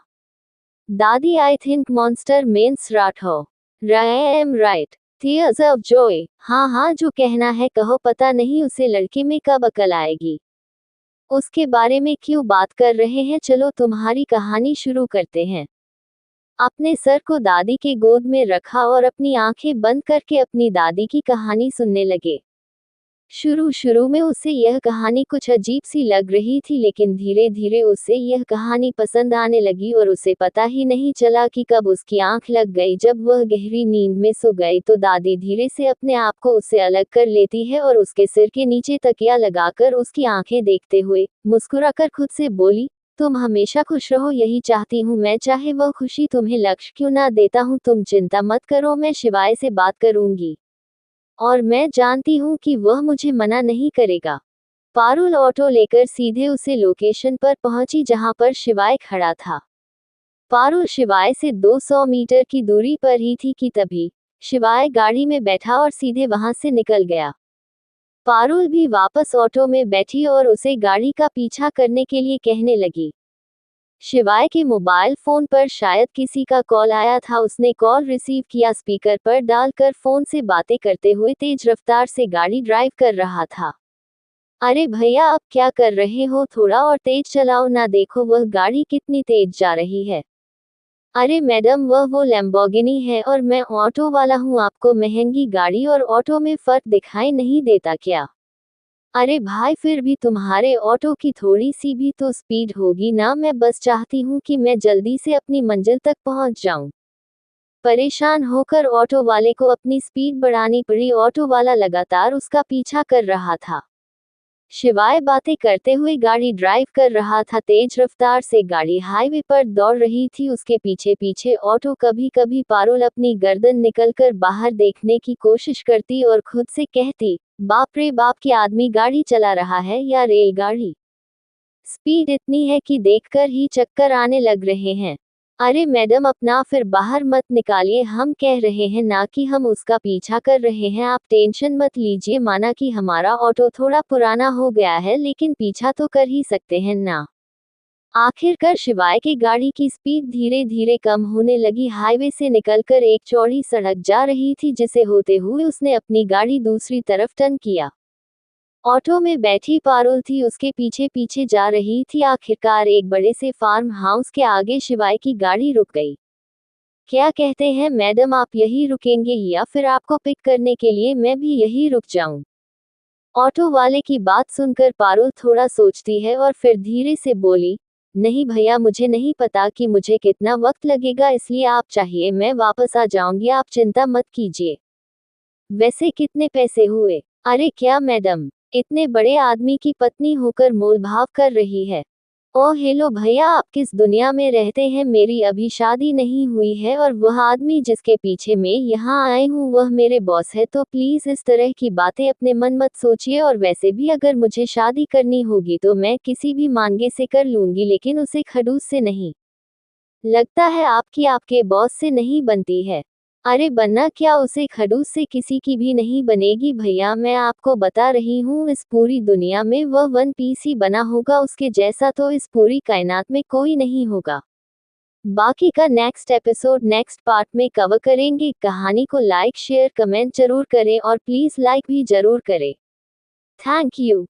दादी, आई थिंक मॉन्स्टर मीन्स राट हो। I am right. Tears of joy. हाँ हाँ, जो कहना है कहो, पता नहीं उसे लड़के में कब अकल आएगी। उसके बारे में क्यों बात कर रहे हैं, चलो तुम्हारी कहानी शुरू करते हैं। अपने सर को दादी के गोद में रखा और अपनी आंखें बंद करके अपनी दादी की कहानी सुनने लगे। शुरू शुरू में उसे यह कहानी कुछ अजीब सी लग रही थी, लेकिन धीरे धीरे उसे यह कहानी पसंद आने लगी और उसे पता ही नहीं चला कि कब उसकी आंख लग गई। जब वह गहरी नींद में सो गई तो दादी धीरे से अपने आप को उससे अलग कर लेती है और उसके सिर के नीचे तकिया लगाकर उसकी आंखें देखते हुए मुस्कुराकर खुद से बोली, तुम हमेशा खुश रहो, यही चाहती हूँ मैं, चाहे वह खुशी तुम्हें लक्ष्य क्यों ना देता हूँ। तुम चिंता मत करो, मैं शिवाय से बात करूंगी और मैं जानती हूँ कि वह मुझे मना नहीं करेगा। पारुल ऑटो लेकर सीधे उसे लोकेशन पर पहुंची जहां पर शिवाय खड़ा था। पारुल शिवाय से 200 मीटर की दूरी पर ही थी कि तभी शिवाय गाड़ी में बैठा और सीधे वहां से निकल गया। पारुल भी वापस ऑटो में बैठी और उसे गाड़ी का पीछा करने के लिए कहने लगी। शिवाय के मोबाइल फोन पर शायद किसी का कॉल आया था। उसने कॉल रिसीव किया, स्पीकर पर डालकर फोन से बातें करते हुए तेज रफ्तार से गाड़ी ड्राइव कर रहा था। अरे भैया, अब क्या कर रहे हो, थोड़ा और तेज चलाओ ना, देखो वह गाड़ी कितनी तेज जा रही है। अरे मैडम, वह वो लैम्बोर्गिनी है और मैं ऑटो वाला हूँ, आपको महंगी गाड़ी और ऑटो में फर्क दिखाई नहीं देता क्या? अरे भाई, फिर भी तुम्हारे ऑटो की थोड़ी सी भी तो स्पीड होगी ना, मैं बस चाहती हूँ कि मैं जल्दी से अपनी मंजिल तक पहुँच जाऊँ। परेशान होकर ऑटो वाले को अपनी स्पीड बढ़ानी पड़ी। ऑटो वाला लगातार उसका पीछा कर रहा था। शिवाय बातें करते हुए गाड़ी ड्राइव कर रहा था। तेज रफ्तार से गाड़ी हाईवे पर दौड़ रही थी, उसके पीछे पीछे ऑटो। कभी कभी पारुल अपनी गर्दन निकलकर बाहर देखने की कोशिश करती और खुद से कहती, बाप रे बाप, की आदमी गाड़ी चला रहा है या रेलगाड़ी। स्पीड इतनी है कि देखकर ही चक्कर आने लग रहे हैं। अरे मैडम, अपना फिर बाहर मत निकालिए, हम कह रहे हैं ना कि हम उसका पीछा कर रहे हैं, आप टेंशन मत लीजिए। माना कि हमारा ऑटो थोड़ा पुराना हो गया है, लेकिन पीछा तो कर ही सकते हैं ना। आखिरकार शिवाय की गाड़ी की स्पीड धीरे धीरे कम होने लगी। हाईवे से निकलकर एक चौड़ी सड़क जा रही थी, जिसे होते हुए उसने अपनी गाड़ी दूसरी तरफ टर्न किया। ऑटो में बैठी पारुल थी, उसके पीछे पीछे जा रही थी। आखिरकार एक बड़े से फार्म हाउस के आगे शिवाय की गाड़ी रुक गई। क्या कहते हैं मैडम, आप यही रुकेंगे या फिर आपको पिक करने के लिए मैं भी यही रुक जाऊं? ऑटो वाले की बात सुनकर पारुल थोड़ा सोचती है और फिर धीरे से बोली, नहीं भैया, मुझे नहीं पता कि मुझे कितना वक्त लगेगा, इसलिए आप चाहिए मैं वापस आ जाऊंगी, आप चिंता मत कीजिए। वैसे कितने पैसे हुए? अरे क्या मैडम, इतने बड़े आदमी की पत्नी होकर मोलभाव कर रही है। ओह हेलो भैया, आप किस दुनिया में रहते हैं, मेरी अभी शादी नहीं हुई है और वह आदमी जिसके पीछे मैं यहाँ आए हूँ वह मेरे बॉस है, तो प्लीज इस तरह की बातें अपने मन मत सोचिए। और वैसे भी अगर मुझे शादी करनी होगी तो मैं किसी भी मांगे से कर लूंगी, लेकिन उसे खड़ूस से नहीं। लगता है आपकी आपके बॉस से नहीं बनती है। अरे बनना क्या, उसे खड़ूस से किसी की भी नहीं बनेगी भैया, मैं आपको बता रही हूँ, इस पूरी दुनिया में वह वन पीस ही बना होगा, उसके जैसा तो इस पूरी कायनात में कोई नहीं होगा। बाकी का नेक्स्ट एपिसोड नेक्स्ट पार्ट में कवर करेंगे। कहानी को लाइक शेयर कमेंट जरूर करें और प्लीज लाइक भी जरूर करें। Thank you.